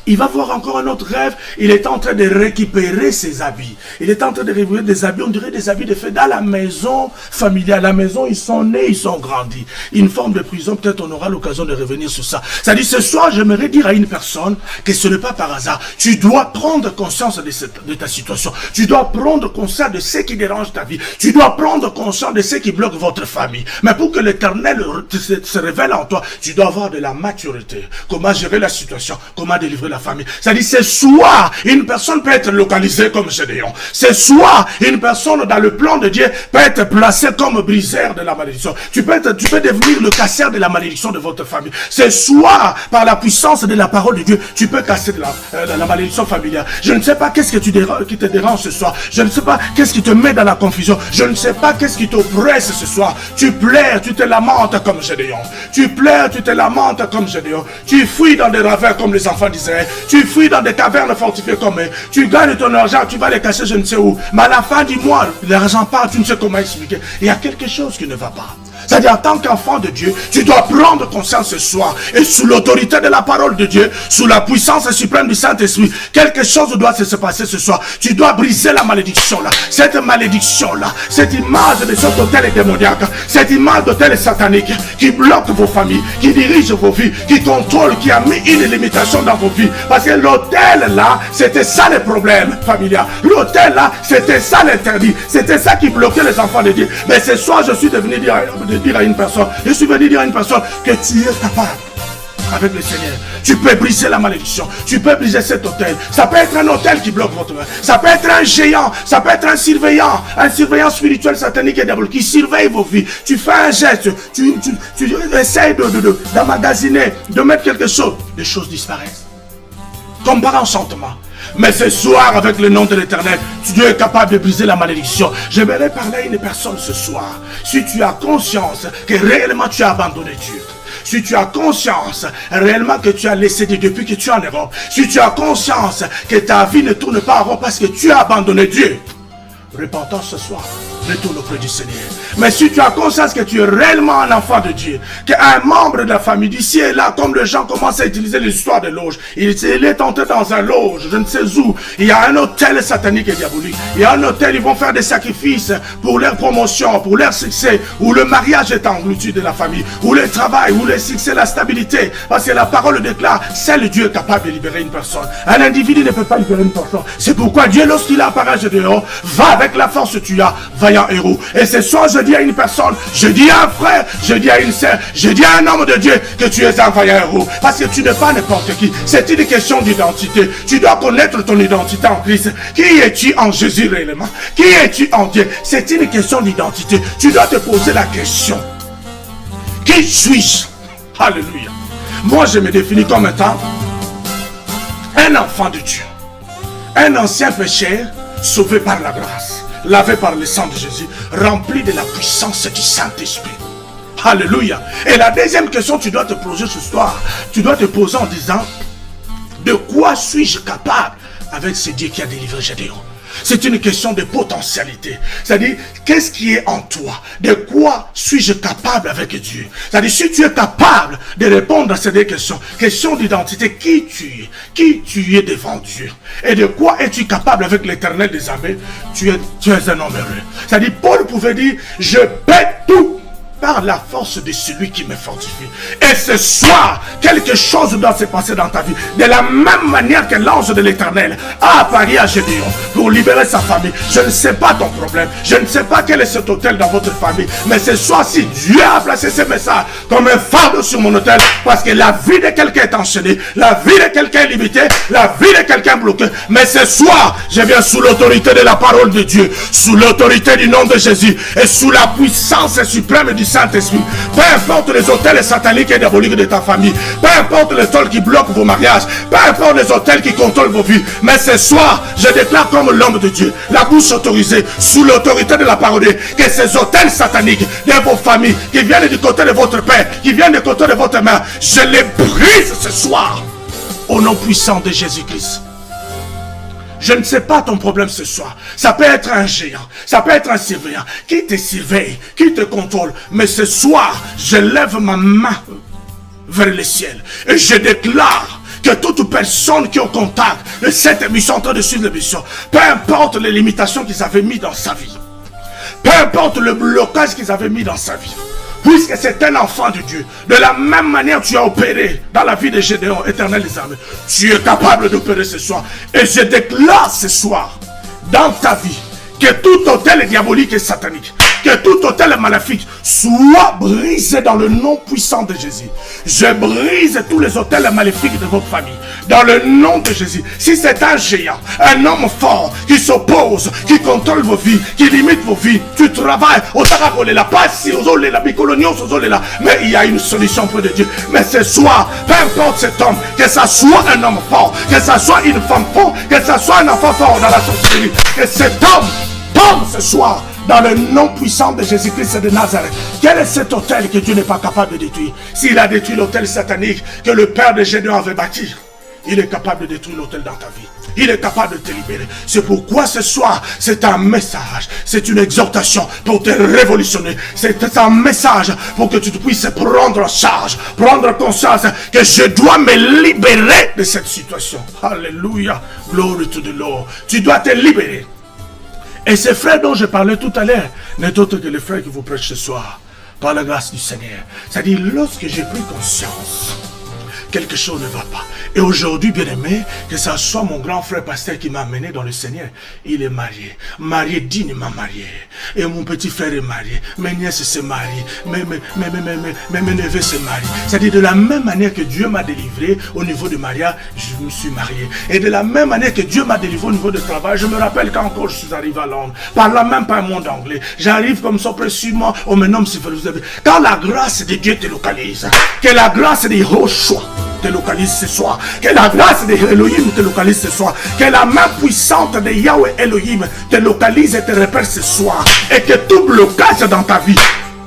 Il va voir encore un autre rêve. Il est en train de récupérer ses habits. Il est en train de récupérer des habits, on dirait des habits de fête dans la maison familiale. La maison, ils sont nés, ils sont grandis. Une forme de prison, peut-être on aura l'occasion de revenir sur ça. C'est-à-dire, ce soir, j'aimerais dire à une personne que ce n'est pas par hasard. Tu dois prendre conscience de ta situation. Tu dois prendre conscience de ce qui dérange ta vie. Tu dois prendre conscience de ce qui bloque votre famille. Mais pour que l'Éternel se révèle en toi, tu dois avoir de la maturité. Comment gérer la situation, comment délivrer la famille. C'est-à-dire, ce soir, une personne peut être localisée comme Gédéon. Ce soir, une personne dans le plan de Dieu peut être placée comme briseur de la malédiction. Tu peux devenir le casseur de la malédiction de votre famille. Ce soir, par la puissance de la parole de Dieu, tu peux casser la malédiction familiale. Je ne sais pas qu'est-ce qui te dérange ce soir. Je ne sais pas qu'est-ce qui te met dans la confusion. Je ne sais pas qu'est-ce qui t'oppresse ce soir. Tu pleures, tu te lamentes comme Gédéon. Tu pleures, tu te lamentes comme Gédéon. Tu fuis dans des ravins comme les enfants d'Israël. Tu fuis dans des cavernes fortifiées comme eux. Tu gagnes ton argent, tu vas les cacher je ne sais où. Mais à la fin du mois, l'argent part, tu ne sais comment expliquer. Il y a quelque chose qui ne va pas. C'est-à-dire, en tant qu'enfant de Dieu, tu dois prendre conscience ce soir. Et sous l'autorité de la parole de Dieu, sous la puissance suprême du Saint-Esprit, quelque chose doit se passer ce soir. Tu dois briser la malédiction là. Cette malédiction là, cette image de cet hôtel démoniaque, cette image d'hôtel satanique qui bloque vos familles, qui dirige vos vies, qui contrôle, qui a mis une limitation dans vos vies. Parce que l'hôtel là, c'était ça le problème familial. L'hôtel là, c'était ça l'interdit. C'était ça qui bloquait les enfants de Dieu. Mais ce soir, je suis devenu dire à une personne, je suis venu dire à une personne que tu es capable avec le Seigneur. Tu peux briser la malédiction. Tu peux briser cet hôtel. Ça peut être un hôtel qui bloque votre main. Ça peut être un géant. Ça peut être un surveillant spirituel, satanique et diabolique qui surveille vos vies. Tu fais un geste. Tu essaies d'emmagasiner, de mettre quelque chose. Les choses disparaissent. Comme par enchantement. Mais ce soir, avec le nom de l'Éternel, Dieu est capable de briser la malédiction. J'aimerais parler à une personne ce soir. Si tu as conscience que réellement tu as abandonné Dieu, si tu as conscience réellement que tu as laissé Dieu depuis que tu es en Europe, si tu as conscience que ta vie ne tourne pas en rond parce que tu as abandonné Dieu, repentance ce soir, retourne auprès du Seigneur. Mais si tu as conscience que tu es réellement un enfant de Dieu, qu'un membre de la famille d'ici et là, comme les gens commencent à utiliser l'histoire de loge, il est entré dans un loge, je ne sais où, il y a un hôtel satanique et diabolique, il y a un hôtel, ils vont faire des sacrifices pour leur promotion, pour leur succès, où le mariage est englouti de la famille, où le travail, où le succès, la stabilité, parce que la parole déclare, seul Dieu est capable de libérer une personne. Un individu ne peut pas libérer une personne. C'est pourquoi Dieu, lorsqu'il apparaît dehors, va avec la force que tu as, vaillant héros. Et ce soir, je dis à une personne, je dis à un frère, je dis à une sœur, je dis à un homme de Dieu que tu es un vaillant héros. Parce que tu n'es pas n'importe qui. C'est une question d'identité. Tu dois connaître ton identité en Christ. Qui es-tu en Jésus réellement? Qui es-tu en Dieu? C'est une question d'identité. Tu dois te poser la question. Qui suis-je? Alléluia. Moi, je me définis comme étant un enfant de Dieu. Un ancien pécheur sauvé par la grâce, lavé par le sang de Jésus, rempli de la puissance du Saint-Esprit. Alléluia. Et la deuxième question que tu dois te poser ce soir, tu dois te poser en disant, de quoi suis-je capable avec ce Dieu qui a délivré Gédéon? C'est une question de potentialité. C'est-à-dire, qu'est-ce qui est en toi? De quoi suis-je capable avec Dieu? C'est-à-dire, si tu es capable de répondre à ces deux questions, question d'identité, qui tu es devant Dieu? Et de quoi es-tu capable avec l'Éternel des armées? Tu es un homme heureux. C'est-à-dire, Paul pouvait dire, je paie tout par la force de celui qui me fortifie. Et ce soir, quelque chose doit se passer dans ta vie. De la même manière que l'ange de l'Éternel a apparu à Gédéon pour libérer sa famille. Je ne sais pas ton problème. Je ne sais pas quel est cet hôtel dans votre famille. Mais ce soir, si Dieu a placé ce message comme un fardeau sur mon hôtel, parce que la vie de quelqu'un est enchaînée, la vie de quelqu'un est limitée, la vie de quelqu'un est bloquée. Mais ce soir, je viens sous l'autorité de la parole de Dieu, sous l'autorité du nom de Jésus et sous la puissance suprême du Saint-Esprit. Peu importe les hôtels sataniques et diaboliques de ta famille, peu importe les hôtels qui bloquent vos mariages, peu importe les hôtels qui contrôlent vos vies, mais ce soir, je déclare comme l'homme de Dieu, la bouche autorisée, sous l'autorité de la parole, que ces hôtels sataniques de vos familles, qui viennent du côté de votre père, qui viennent du côté de votre mère, je les brise ce soir, au nom puissant de Jésus-Christ. Je ne sais pas ton problème ce soir. Ça peut être un géant, ça peut être un surveillant qui te surveille, qui te contrôle. Mais ce soir, je lève ma main vers le ciel et je déclare que toute personne qui est au contact de cette émission, en train de suivre l'émission, peu importe les limitations qu'ils avaient mis dans sa vie, peu importe le blocage qu'ils avaient mis dans sa vie, puisque c'est un enfant de Dieu, de la même manière que tu as opéré dans la vie de Gédéon, Éternel des armées, tu es capable d'opérer ce soir. Et je déclare ce soir, dans ta vie, que tout hôtel diabolique et satanique, que tout hôtel maléfique soit brisé dans le nom puissant de Jésus. Je brise tous les hôtels maléfiques de votre famille, dans le nom de Jésus. Si c'est un géant, un homme fort qui s'oppose, qui contrôle vos vies, qui limite vos vies, tu travailles au Tarakolela, pas si aux Olela, Bicolonios aux Olela, mais il y a une solution près de Dieu. Mais ce soir, peu importe cet homme, que ça soit un homme fort, que ça soit une femme forte, que ça soit un enfant fort dans la société, que cet homme tombe ce soir dans le nom puissant de Jésus-Christ de Nazareth. Quel est cet hôtel que Dieu n'est pas capable de détruire? S'il a détruit l'hôtel satanique que le père de Gédéon avait bâti, il est capable de détruire l'hôtel dans ta vie. Il est capable de te libérer. C'est pourquoi ce soir, c'est un message. C'est une exhortation pour te révolutionner. C'est un message pour que tu puisses prendre en charge, prendre conscience que je dois me libérer de cette situation. Alléluia. Glory to the Lord. Tu dois te libérer. Et ces frères dont je parlais tout à l'heure n'est autre que les frères qui vous prêchent ce soir, par la grâce du Seigneur. C'est-à-dire, lorsque j'ai pris conscience, quelque chose ne va pas. Et aujourd'hui, bien aimé, que ça soit mon grand frère pasteur qui m'a amené dans le Seigneur, il est marié dignement marié. Et mon petit frère est marié, mes nièces se marient, mes neveux se marient. C'est-à-dire, de la même manière que Dieu m'a délivré au niveau du mariage, je me suis marié. Et de la même manière que Dieu m'a délivré au niveau du travail, je me rappelle quand encore je suis arrivé à Londres, parlant même pas un monde anglais. J'arrive comme ça précisément au même si vous avez. Quand la grâce de Dieu te localise, que la grâce de Yehoshua te localise ce soir, que la grâce de Elohim te localise ce soir, que la main puissante de Yahweh Elohim te localise et te repère ce soir, et que tout blocage dans ta vie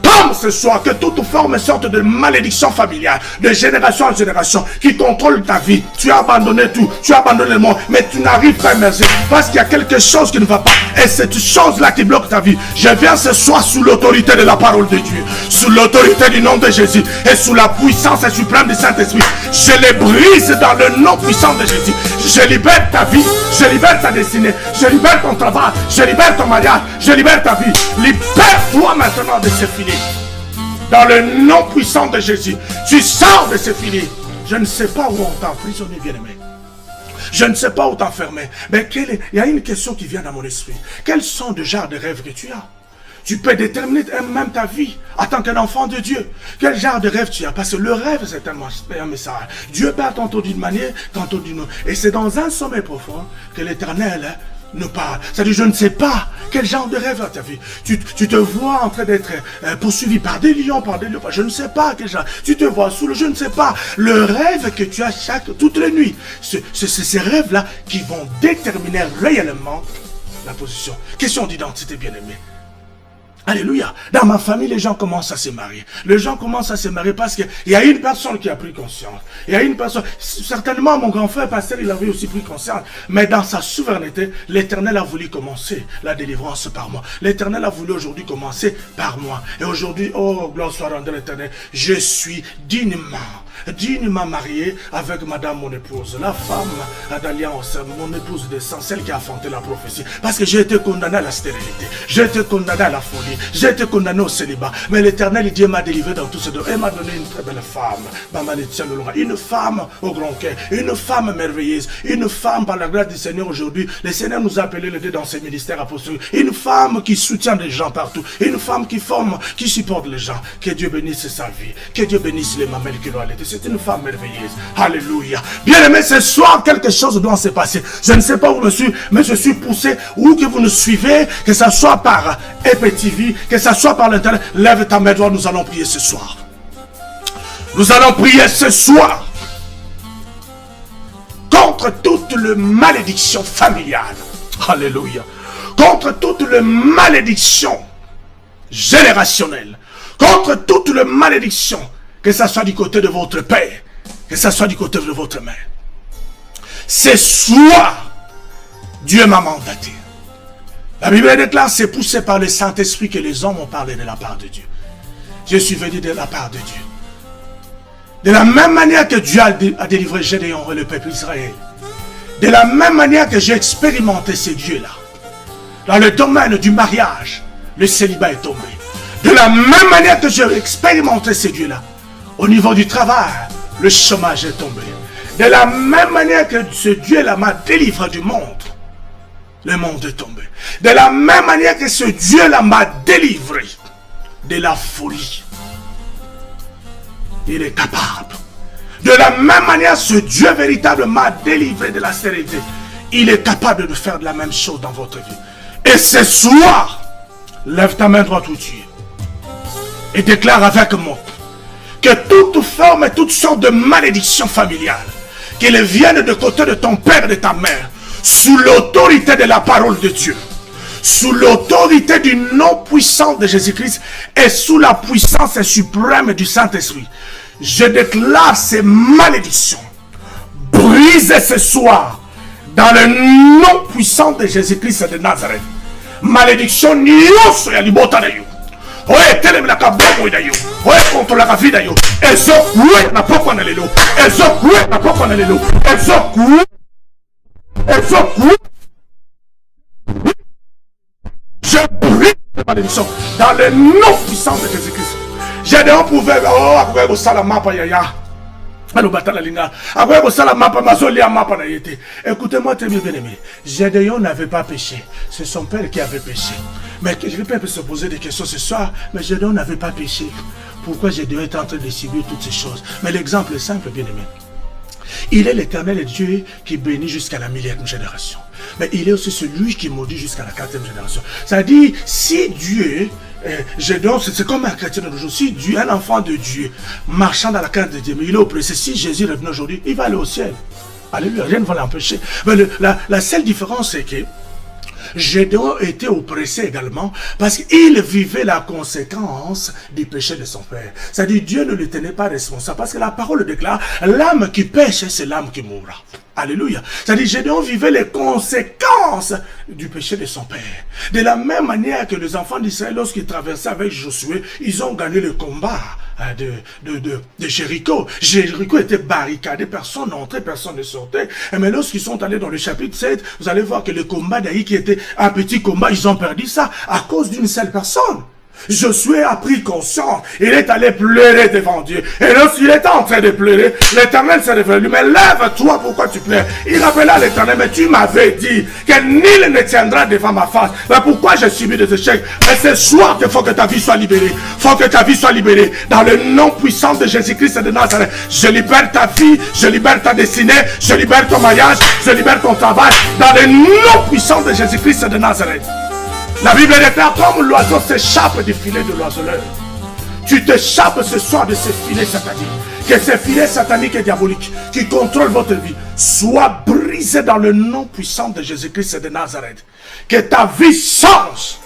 tombe proclame ce soir que toute forme et sorte de malédiction familiale, de génération en génération, qui contrôle ta vie. Tu as abandonné tout, tu as abandonné le monde, mais tu n'arrives pas à émerger parce qu'il y a quelque chose qui ne va pas. Et cette chose-là qui bloque ta vie, je viens ce soir sous l'autorité de la parole de Dieu, sous l'autorité du nom de Jésus et sous la puissance suprême du Saint-Esprit. Je les brise dans le nom puissant de Jésus. Je libère ta vie, je libère ta destinée, je libère ton travail, je libère ton mariage, je libère ta vie. Libère-toi maintenant de ces filets. Dans le nom puissant de Jésus, tu sors de ces filets. Je ne sais pas où on t'a emprisonné, bien-aimé. Je ne sais pas où t'enfermer. Mais il y a une question qui vient dans mon esprit. Quels sont les genres de rêves que tu as? Tu peux déterminer même ta vie en tant qu'un enfant de Dieu. Quel genre de rêve tu as? Parce que le rêve, c'est un message. Dieu parle tantôt d'une manière, tantôt d'une autre. Et c'est dans un sommeil profond que l'Éternel nous parle. C'est-à-dire, je ne sais pas quel genre de rêve tu as vu. Tu te vois en train d'être poursuivi par des lions, par des lions. Je ne sais pas quel genre. Tu te vois sous le... Je ne sais pas. Le rêve que tu as toutes les nuits. C'est ces rêves-là qui vont déterminer réellement la position. Question d'identité, bien-aimé. Alléluia. Dans ma famille, les gens commencent à se marier. Les gens commencent à se marier parce qu'il y a une personne qui a pris conscience. Il y a une personne, certainement mon grand frère pasteur, il avait aussi pris conscience. Mais dans sa souveraineté, l'Éternel a voulu commencer la délivrance par moi. L'Éternel a voulu aujourd'hui commencer par moi. Et aujourd'hui, oh, gloire soit rendue à l'Éternel, je suis dignement marié avec madame mon épouse, la femme d'alliance, mon épouse de sang, celle qui a affronté la prophétie. Parce que j'ai été condamné à la stérilité, j'ai été condamné à la folie, j'ai été condamné au célibat. Mais l'Éternel, Dieu m'a délivré dans tout ce dos. Et m'a donné une très belle femme, une femme au grand cœur, une femme merveilleuse, une femme par la grâce du Seigneur aujourd'hui. Le Seigneur nous a appelés les deux dans ses ministères apostoliques. Une femme qui soutient les gens partout, une femme qui forme, qui supporte les gens. Que Dieu bénisse sa vie, que Dieu bénisse les mamelles qui l'ont allaitée. C'est une femme merveilleuse. Alléluia. Bien aimé, ce soir, quelque chose doit se passer. Je ne sais pas où je suis, mais je suis poussé, où que vous nous suivez, que ce soit par EPTV, que ce soit par l'Internet. Lève ta main droite, nous allons prier ce soir. Nous allons prier ce soir contre toute le malédiction familiale. Alléluia. Contre toute le malédiction générationnelle. Contre toute le malédiction, que ce soit du côté de votre père, que ce soit du côté de votre mère. Ce soir, Dieu m'a mandaté. La Bible déclare, c'est poussé par le Saint-Esprit que les hommes ont parlé de la part de Dieu. Je suis venu de la part de Dieu. De la même manière que Dieu a délivré Gédéon et le peuple Israël. De la même manière que j'ai expérimenté ces dieux-là. Dans le domaine du mariage, le célibat est tombé. De la même manière que j'ai expérimenté ces dieux-là. Au niveau du travail, le chômage est tombé. De la même manière que ce Dieu-là m'a délivré du monde, le monde est tombé. De la même manière que ce Dieu-là m'a délivré de la folie, il est capable. De la même manière, ce Dieu véritable m'a délivré de la stérilité. Il est capable de faire de la même chose dans votre vie. Et ce soir, lève ta main droite où tu es et déclare avec moi que toute forme et toutes sortes de malédictions familiales, qu'elles viennent de côté de ton père et de ta mère, sous l'autorité de la parole de Dieu, sous l'autorité du nom puissant de Jésus-Christ et sous la puissance suprême du Saint-Esprit, je déclare ces malédictions brisées ce soir dans le nom puissant de Jésus-Christ de Nazareth. Malédiction nyonso ya libota na yo. Oye telemela kabongo na yo. Oye contrôler la vie na yo. Ezokwe na poko na lelo. Ezokwe na poko na lelo. Ezokwe. Je brise les malédictions dans le nom puissant de Jésus-Christ. Gédéon pouvait, oh, après au salama pa yaya. Écoutez-moi très bien, bien-aimé. Gédéon n'avait pas péché. C'est son père qui avait péché. Mais quelqu'un peut se poser des questions ce soir. Mais Gédéon n'avait pas péché. Pourquoi Gédéon est en train de subir toutes ces choses? Mais l'exemple est simple, bien-aimé. Il est l'Éternel Dieu qui bénit jusqu'à la 1000e génération. Mais il est aussi celui qui maudit jusqu'à la 4e génération. C'est-à-dire, si Dieu, Gédéon, c'est comme un chrétien d'aujourd'hui, si Dieu, un enfant de Dieu, marchant dans la crainte de Dieu, mais il est oppressé, si Jésus revenait aujourd'hui, il va aller au ciel. Alléluia, rien ne va l'empêcher. Mais la seule différence, c'est que Gédéon était oppressé également parce qu'il vivait la conséquence du péché de son père. C'est-à-dire Dieu ne le tenait pas responsable parce que la parole déclare, l'âme qui pêche, c'est l'âme qui mourra. Alléluia. C'est-à-dire Gédéon vivait les conséquences du péché de son père. De la même manière que les enfants d'Israël, lorsqu'ils traversaient avec Josué, ils ont gagné le combat de Jéricho. Jéricho était barricadé, personne n'entrait, personne ne sortait. Mais lorsqu'ils sont allés dans le chapitre 7, vous allez voir que le combat d'Aïe, qui était un petit combat, ils ont perdu ça à cause d'une seule personne. Josué a pris conscience, il est allé pleurer devant Dieu. Et lorsqu'il était en train de pleurer, l'Éternel s'est révélé lui, mais lève-toi, pourquoi tu pleures? Il appela l'Éternel, mais tu m'avais dit que nul ne tiendra devant ma face. Mais pourquoi j'ai subi des échecs? Mais c'est soir qu'il faut que ta vie soit libérée. Il faut que ta vie soit libérée. Dans le nom puissant de Jésus-Christ de Nazareth, je libère ta vie, je libère ta destinée, je libère ton mariage, je libère ton travail. Dans le nom puissant de Jésus-Christ de Nazareth. La Bible déclare comme l'oiseau s'échappe du filet de l'oiseleur. Tu t'échappes ce soir de ces filets sataniques. Que ces filets sataniques et diaboliques qui contrôlent votre vie soient brisés dans le nom puissant de Jésus-Christ de Nazareth. Que ta vie change.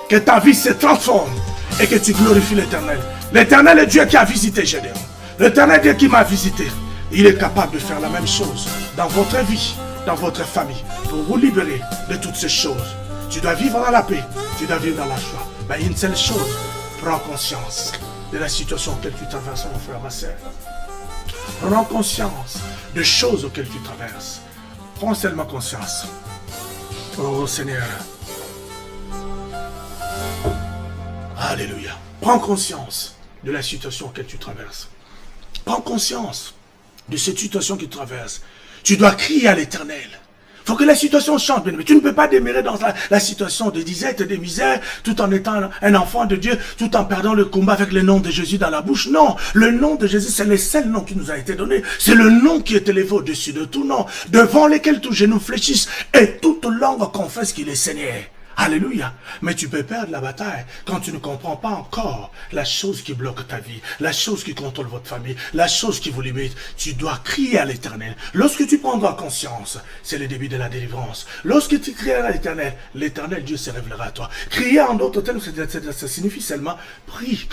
Que ta vie se transforme. Et que tu glorifies l'Éternel. L'Éternel est Dieu qui a visité Gédéon. L'Éternel est Dieu qui m'a visité. Il est capable de faire la même chose dans votre vie, dans votre famille, pour vous libérer de toutes ces choses. Tu dois vivre dans la paix, tu dois vivre dans la joie. Mais une seule chose, prends conscience de la situation auquel tu traverses, mon frère, ma soeur. Prends conscience des choses auxquelles tu traverses. Prends seulement conscience. Oh Seigneur. Alléluia. Prends conscience de la situation auquel tu traverses. Prends conscience de cette situation que tu traverses. Tu dois crier à l'Éternel. Il faut que la situation change, mais tu ne peux pas demeurer dans la situation de disette, de misère, tout en étant un enfant de Dieu, tout en perdant le combat avec le nom de Jésus dans la bouche. Non, le nom de Jésus, c'est le seul nom qui nous a été donné. C'est le nom qui est élevé au-dessus de tout nom, devant lequel tout genou fléchisse et toute langue confesse qu'il est Seigneur. Alléluia. Mais tu peux perdre la bataille quand tu ne comprends pas encore la chose qui bloque ta vie, la chose qui contrôle votre famille, la chose qui vous limite. Tu dois crier à l'Éternel. Lorsque tu prendras conscience, c'est le début de la délivrance. Lorsque tu crieras à l'Éternel, l'Éternel Dieu se révélera à toi. Crier en d'autres termes, ça signifie seulement prie,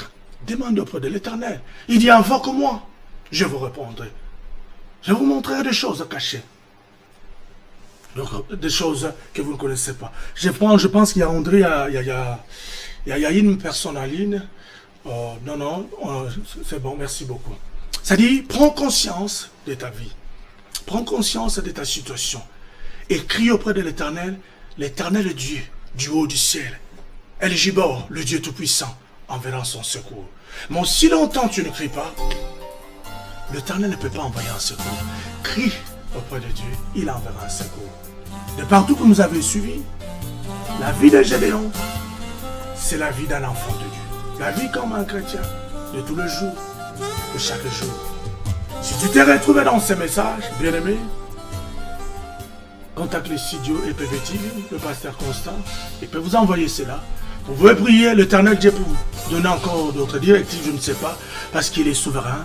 demande auprès de l'Éternel. Il dit invoque-moi, je vous répondrai. Je vous montrerai des choses cachées. Donc, des choses que vous ne connaissez pas. Je pense qu'il y a André, il y a une personne en ligne. Non, c'est bon, merci beaucoup. Ça dit, prends conscience de ta vie. Prends conscience de ta situation. Et crie auprès de l'Éternel. L'Éternel Dieu, du haut du ciel. El Gibor, le Dieu Tout-Puissant, enverra son secours. Mais si longtemps tu ne cries pas, l'Éternel ne peut pas envoyer un secours. Crie auprès de Dieu, il enverra un secours. De partout que vous avez suivi, la vie de Gédéon, c'est la vie d'un enfant de Dieu. La vie comme un chrétien, de tous les jours, de chaque jour. Si tu t'es retrouvé dans ces messages, bien-aimé, contacte le studio EPV TV, le pasteur Constant, il peut vous envoyer cela. Vous pouvez prier l'Éternel Dieu pour vous donner encore d'autres directives, je ne sais pas, parce qu'il est souverain.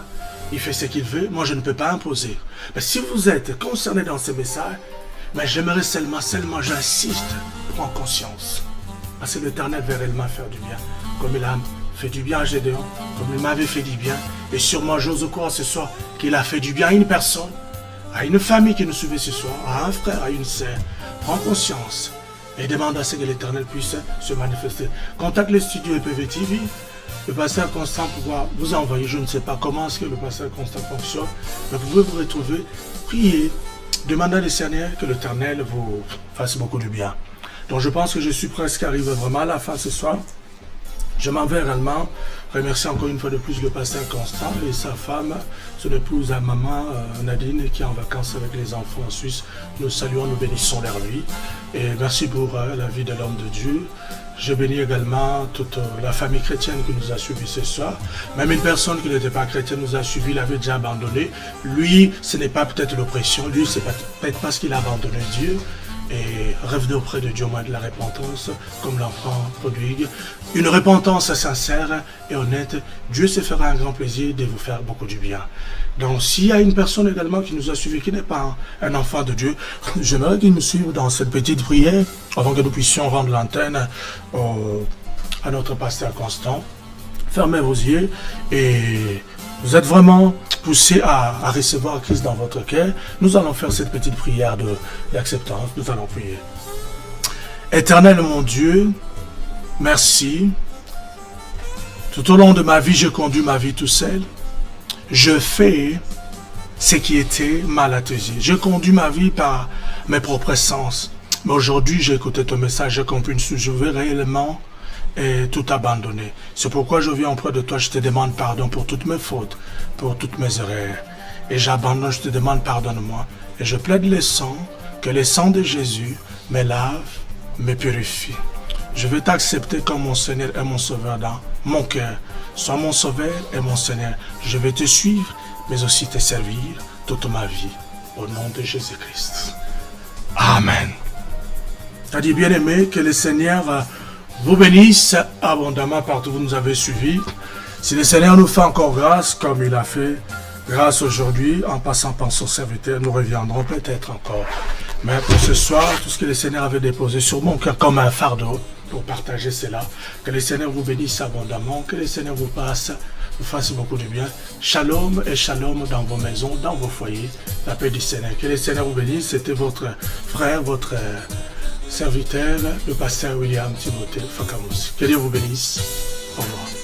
Il fait ce qu'il veut, moi je ne peux pas imposer. Mais si vous êtes concerné dans ces messages, mais j'aimerais seulement, j'insiste, prends conscience. Parce que l'Éternel veut réellement faire du bien. Comme il a fait du bien à Gédéon, comme il m'avait fait du bien. Et sûrement j'ose croire ce soir qu'il a fait du bien à une personne, à une famille qui nous suivait ce soir, à un frère, à une sœur. Prends conscience et demande à ce que l'Éternel puisse se manifester. Contacte le studio EPV TV. Le pasteur Constant pourra vous envoyer, je ne sais pas comment est-ce que le pasteur Constant fonctionne, mais vous pouvez vous retrouver, prier, demander au Seigneur que l'Éternel vous fasse beaucoup de bien. Donc je pense que je suis presque arrivé vraiment à la fin ce soir. Je m'en vais réellement remercier encore une fois de plus le pasteur Constant et sa femme, son épouse, à maman Nadine, qui est en vacances avec les enfants en Suisse. Nous saluons, nous bénissons leur lui. Et merci pour la vie de l'homme de Dieu. Je bénis également toute la famille chrétienne qui nous a suivis ce soir. Même une personne qui n'était pas chrétienne nous a suivis, l'avait déjà abandonné. Lui, ce n'est pas peut-être l'oppression, lui, c'est peut-être parce qu'il a abandonné Dieu. et revenez auprès de Dieu au moyen de la repentance, comme l'enfant prodigue. Une repentance sincère et honnête, Dieu se fera un grand plaisir de vous faire beaucoup du bien. Donc s'il y a une personne également qui nous a suivi, qui n'est pas un enfant de Dieu, j'aimerais qu'il nous suive dans cette petite prière, avant que nous puissions rendre l'antenne à notre pasteur Constant. Fermez vos yeux et vous êtes vraiment poussé à recevoir Christ dans votre cœur. Nous allons faire cette petite prière d'acceptance. Nous allons prier. Éternel mon Dieu, merci. Tout au long de ma vie, j'ai conduit ma vie tout seul. Je fais ce qui était mal à tes yeux. J'ai conduit ma vie par mes propres sens. Mais aujourd'hui, j'ai écouté ton message, j'ai compris, je veux réellement et tout abandonné. C'est pourquoi je viens auprès de toi, je te demande pardon pour toutes mes fautes, pour toutes mes erreurs. Et j'abandonne, je te demande pardonne-moi. Et je plaide le sang, que le sang de Jésus me lave, me purifie. Je veux t'accepter comme mon Seigneur et mon Sauveur dans mon cœur. Sois mon Sauveur et mon Seigneur. Je vais te suivre, mais aussi te servir toute ma vie. Au nom de Jésus-Christ. Amen. T'as dit bien-aimé, que le Seigneur vous bénisse abondamment partout où vous nous avez suivis. Si le Seigneur nous fait encore grâce, comme il a fait grâce aujourd'hui, en passant par son serviteur, nous reviendrons peut-être encore. Mais pour ce soir, tout ce que le Seigneur avait déposé sur mon cœur comme un fardeau, pour partager cela, que le Seigneur vous bénisse abondamment, que le Seigneur vous fasse beaucoup de bien. Shalom et shalom dans vos maisons, dans vos foyers, la paix du Seigneur. Que le Seigneur vous bénisse, c'était votre frère, votre serviteur, le pasteur William Timothée Fakamoussi. Que Dieu vous bénisse. Au revoir.